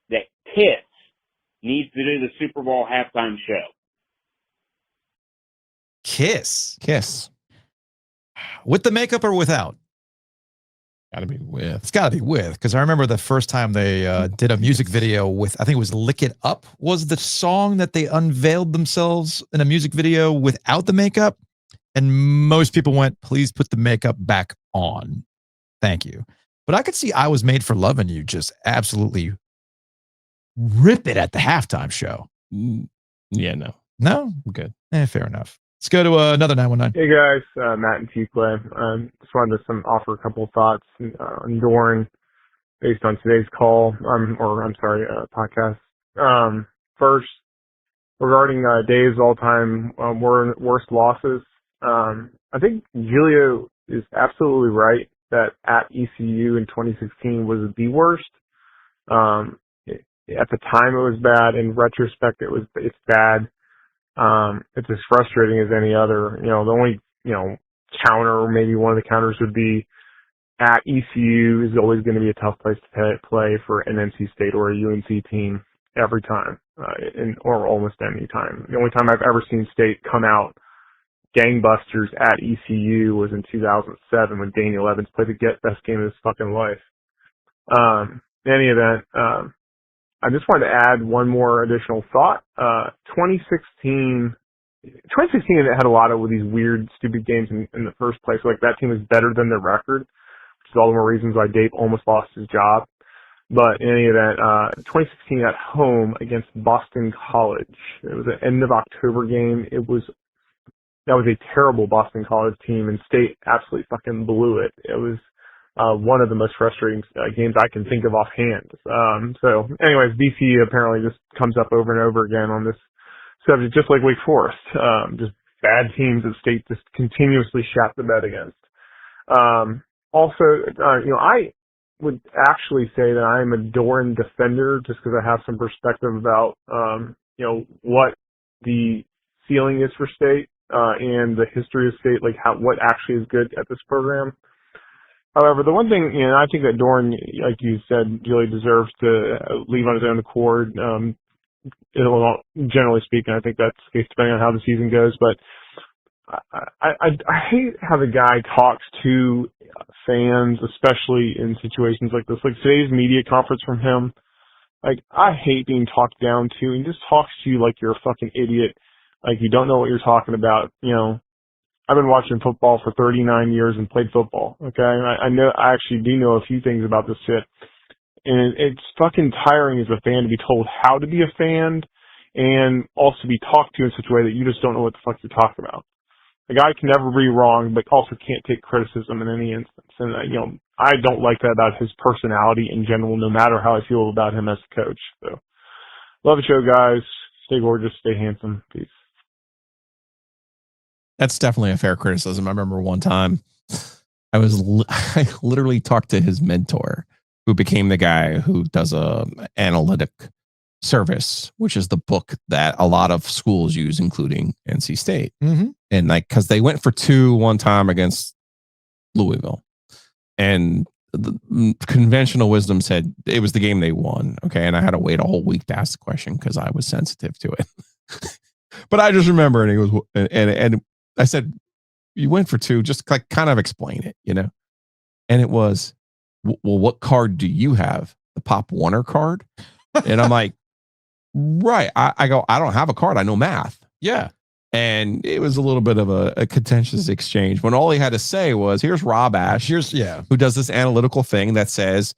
that Kiss needs to do the Super Bowl halftime show. Kiss. With the makeup or without? Got to be with. It's got to be with, because I remember the first time they did a music video with, I think it was Lick It Up was the song that they unveiled themselves in a music video without the makeup. And most people went, please put the makeup back on. Thank you. But I could see I Was Made for Loving You just absolutely rip it at the halftime show. Yeah, no. No? I'm good. Fair enough. Let's go to another 919. Hey guys, Matt and T-Clay. Just wanted to offer a couple of thoughts on Dorn based on today's call, podcast. First, regarding Dave's all-time worst losses, I think Giglio is absolutely right that at ECU in 2016 was the worst. At the time it was bad. In retrospect, it's bad. It's as frustrating as any other. The only, counter, or maybe one of the counters would be at ECU is always going to be a tough place to play for an NC State or a UNC team every time, or almost any time. The only time I've ever seen State come out gangbusters at ECU was in 2007 when Daniel Evans played the best game of his fucking life. In any event, I just wanted to add one more additional thought. 2016 had a lot of these weird, stupid games in the first place. Like, that team is better than their record, which is all the more reasons why Dave almost lost his job. But in any event, 2016 at home against Boston College. It was an end of October game. That was a terrible Boston College team, and State absolutely fucking blew it. It was one of the most frustrating games I can think of offhand. So anyways, BC apparently just comes up over and over again on this subject, just like Wake Forest. Just bad teams that State just continuously shat the bed against. I would actually say that I am a Doran defender just because I have some perspective about, what the ceiling is for State, and the history of State, like what actually is good at this program. However, the one thing, I think that Doran, like you said, really deserves to leave on his own accord. Generally speaking, I think that's the case depending on how the season goes. But I hate how the guy talks to fans, especially in situations like this. Like today's media conference from him, like I hate being talked down to. He just talks to you like you're a fucking idiot, like you don't know what you're talking about. I've been watching football for 39 years and played football. Okay, I actually do know a few things about this shit, and it's fucking tiring as a fan to be told how to be a fan, and also be talked to in such a way that you just don't know what the fuck you're talking about. A guy can never be wrong, but also can't take criticism in any instance. And I don't like that about his personality in general, no matter how I feel about him as a coach. So, love the show, guys. Stay gorgeous, stay handsome. Peace. That's definitely a fair criticism. I remember one time I literally talked to his mentor, who became the guy who does a analytic service, which is the book that a lot of schools use, including NC State. Mm-hmm. And because they went for 2 one time against Louisville, and the conventional wisdom said it was the game they won. Okay. And I had to wait a whole week to ask the question because I was sensitive to it. But I just remember, and he was, and I said, you went for 2, just like kind of explain it, And it was, well, what card do you have? The Pop Warner card? And I'm like, right. I go, I don't have a card. I know math. Yeah. And it was a little bit of a contentious exchange when all he had to say was, here's Rob Ash, who does this analytical thing that says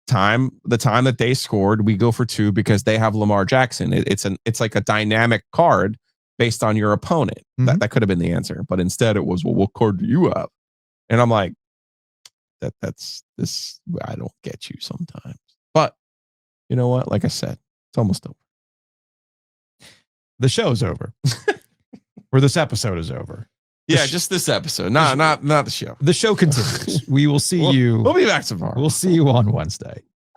the time that they scored, we go for 2 because they have Lamar Jackson. It's like a dynamic card based on your opponent. Mm-hmm. That could have been the answer, but instead it was, well, what card do you have? And I'm like, that's this. I don't get you sometimes, but you know what? Like I said, it's almost over. The show's over. Or this episode is over. Yeah, just this episode, not the show. The show continues. We will see you. We'll be back tomorrow. We'll see you on Wednesday.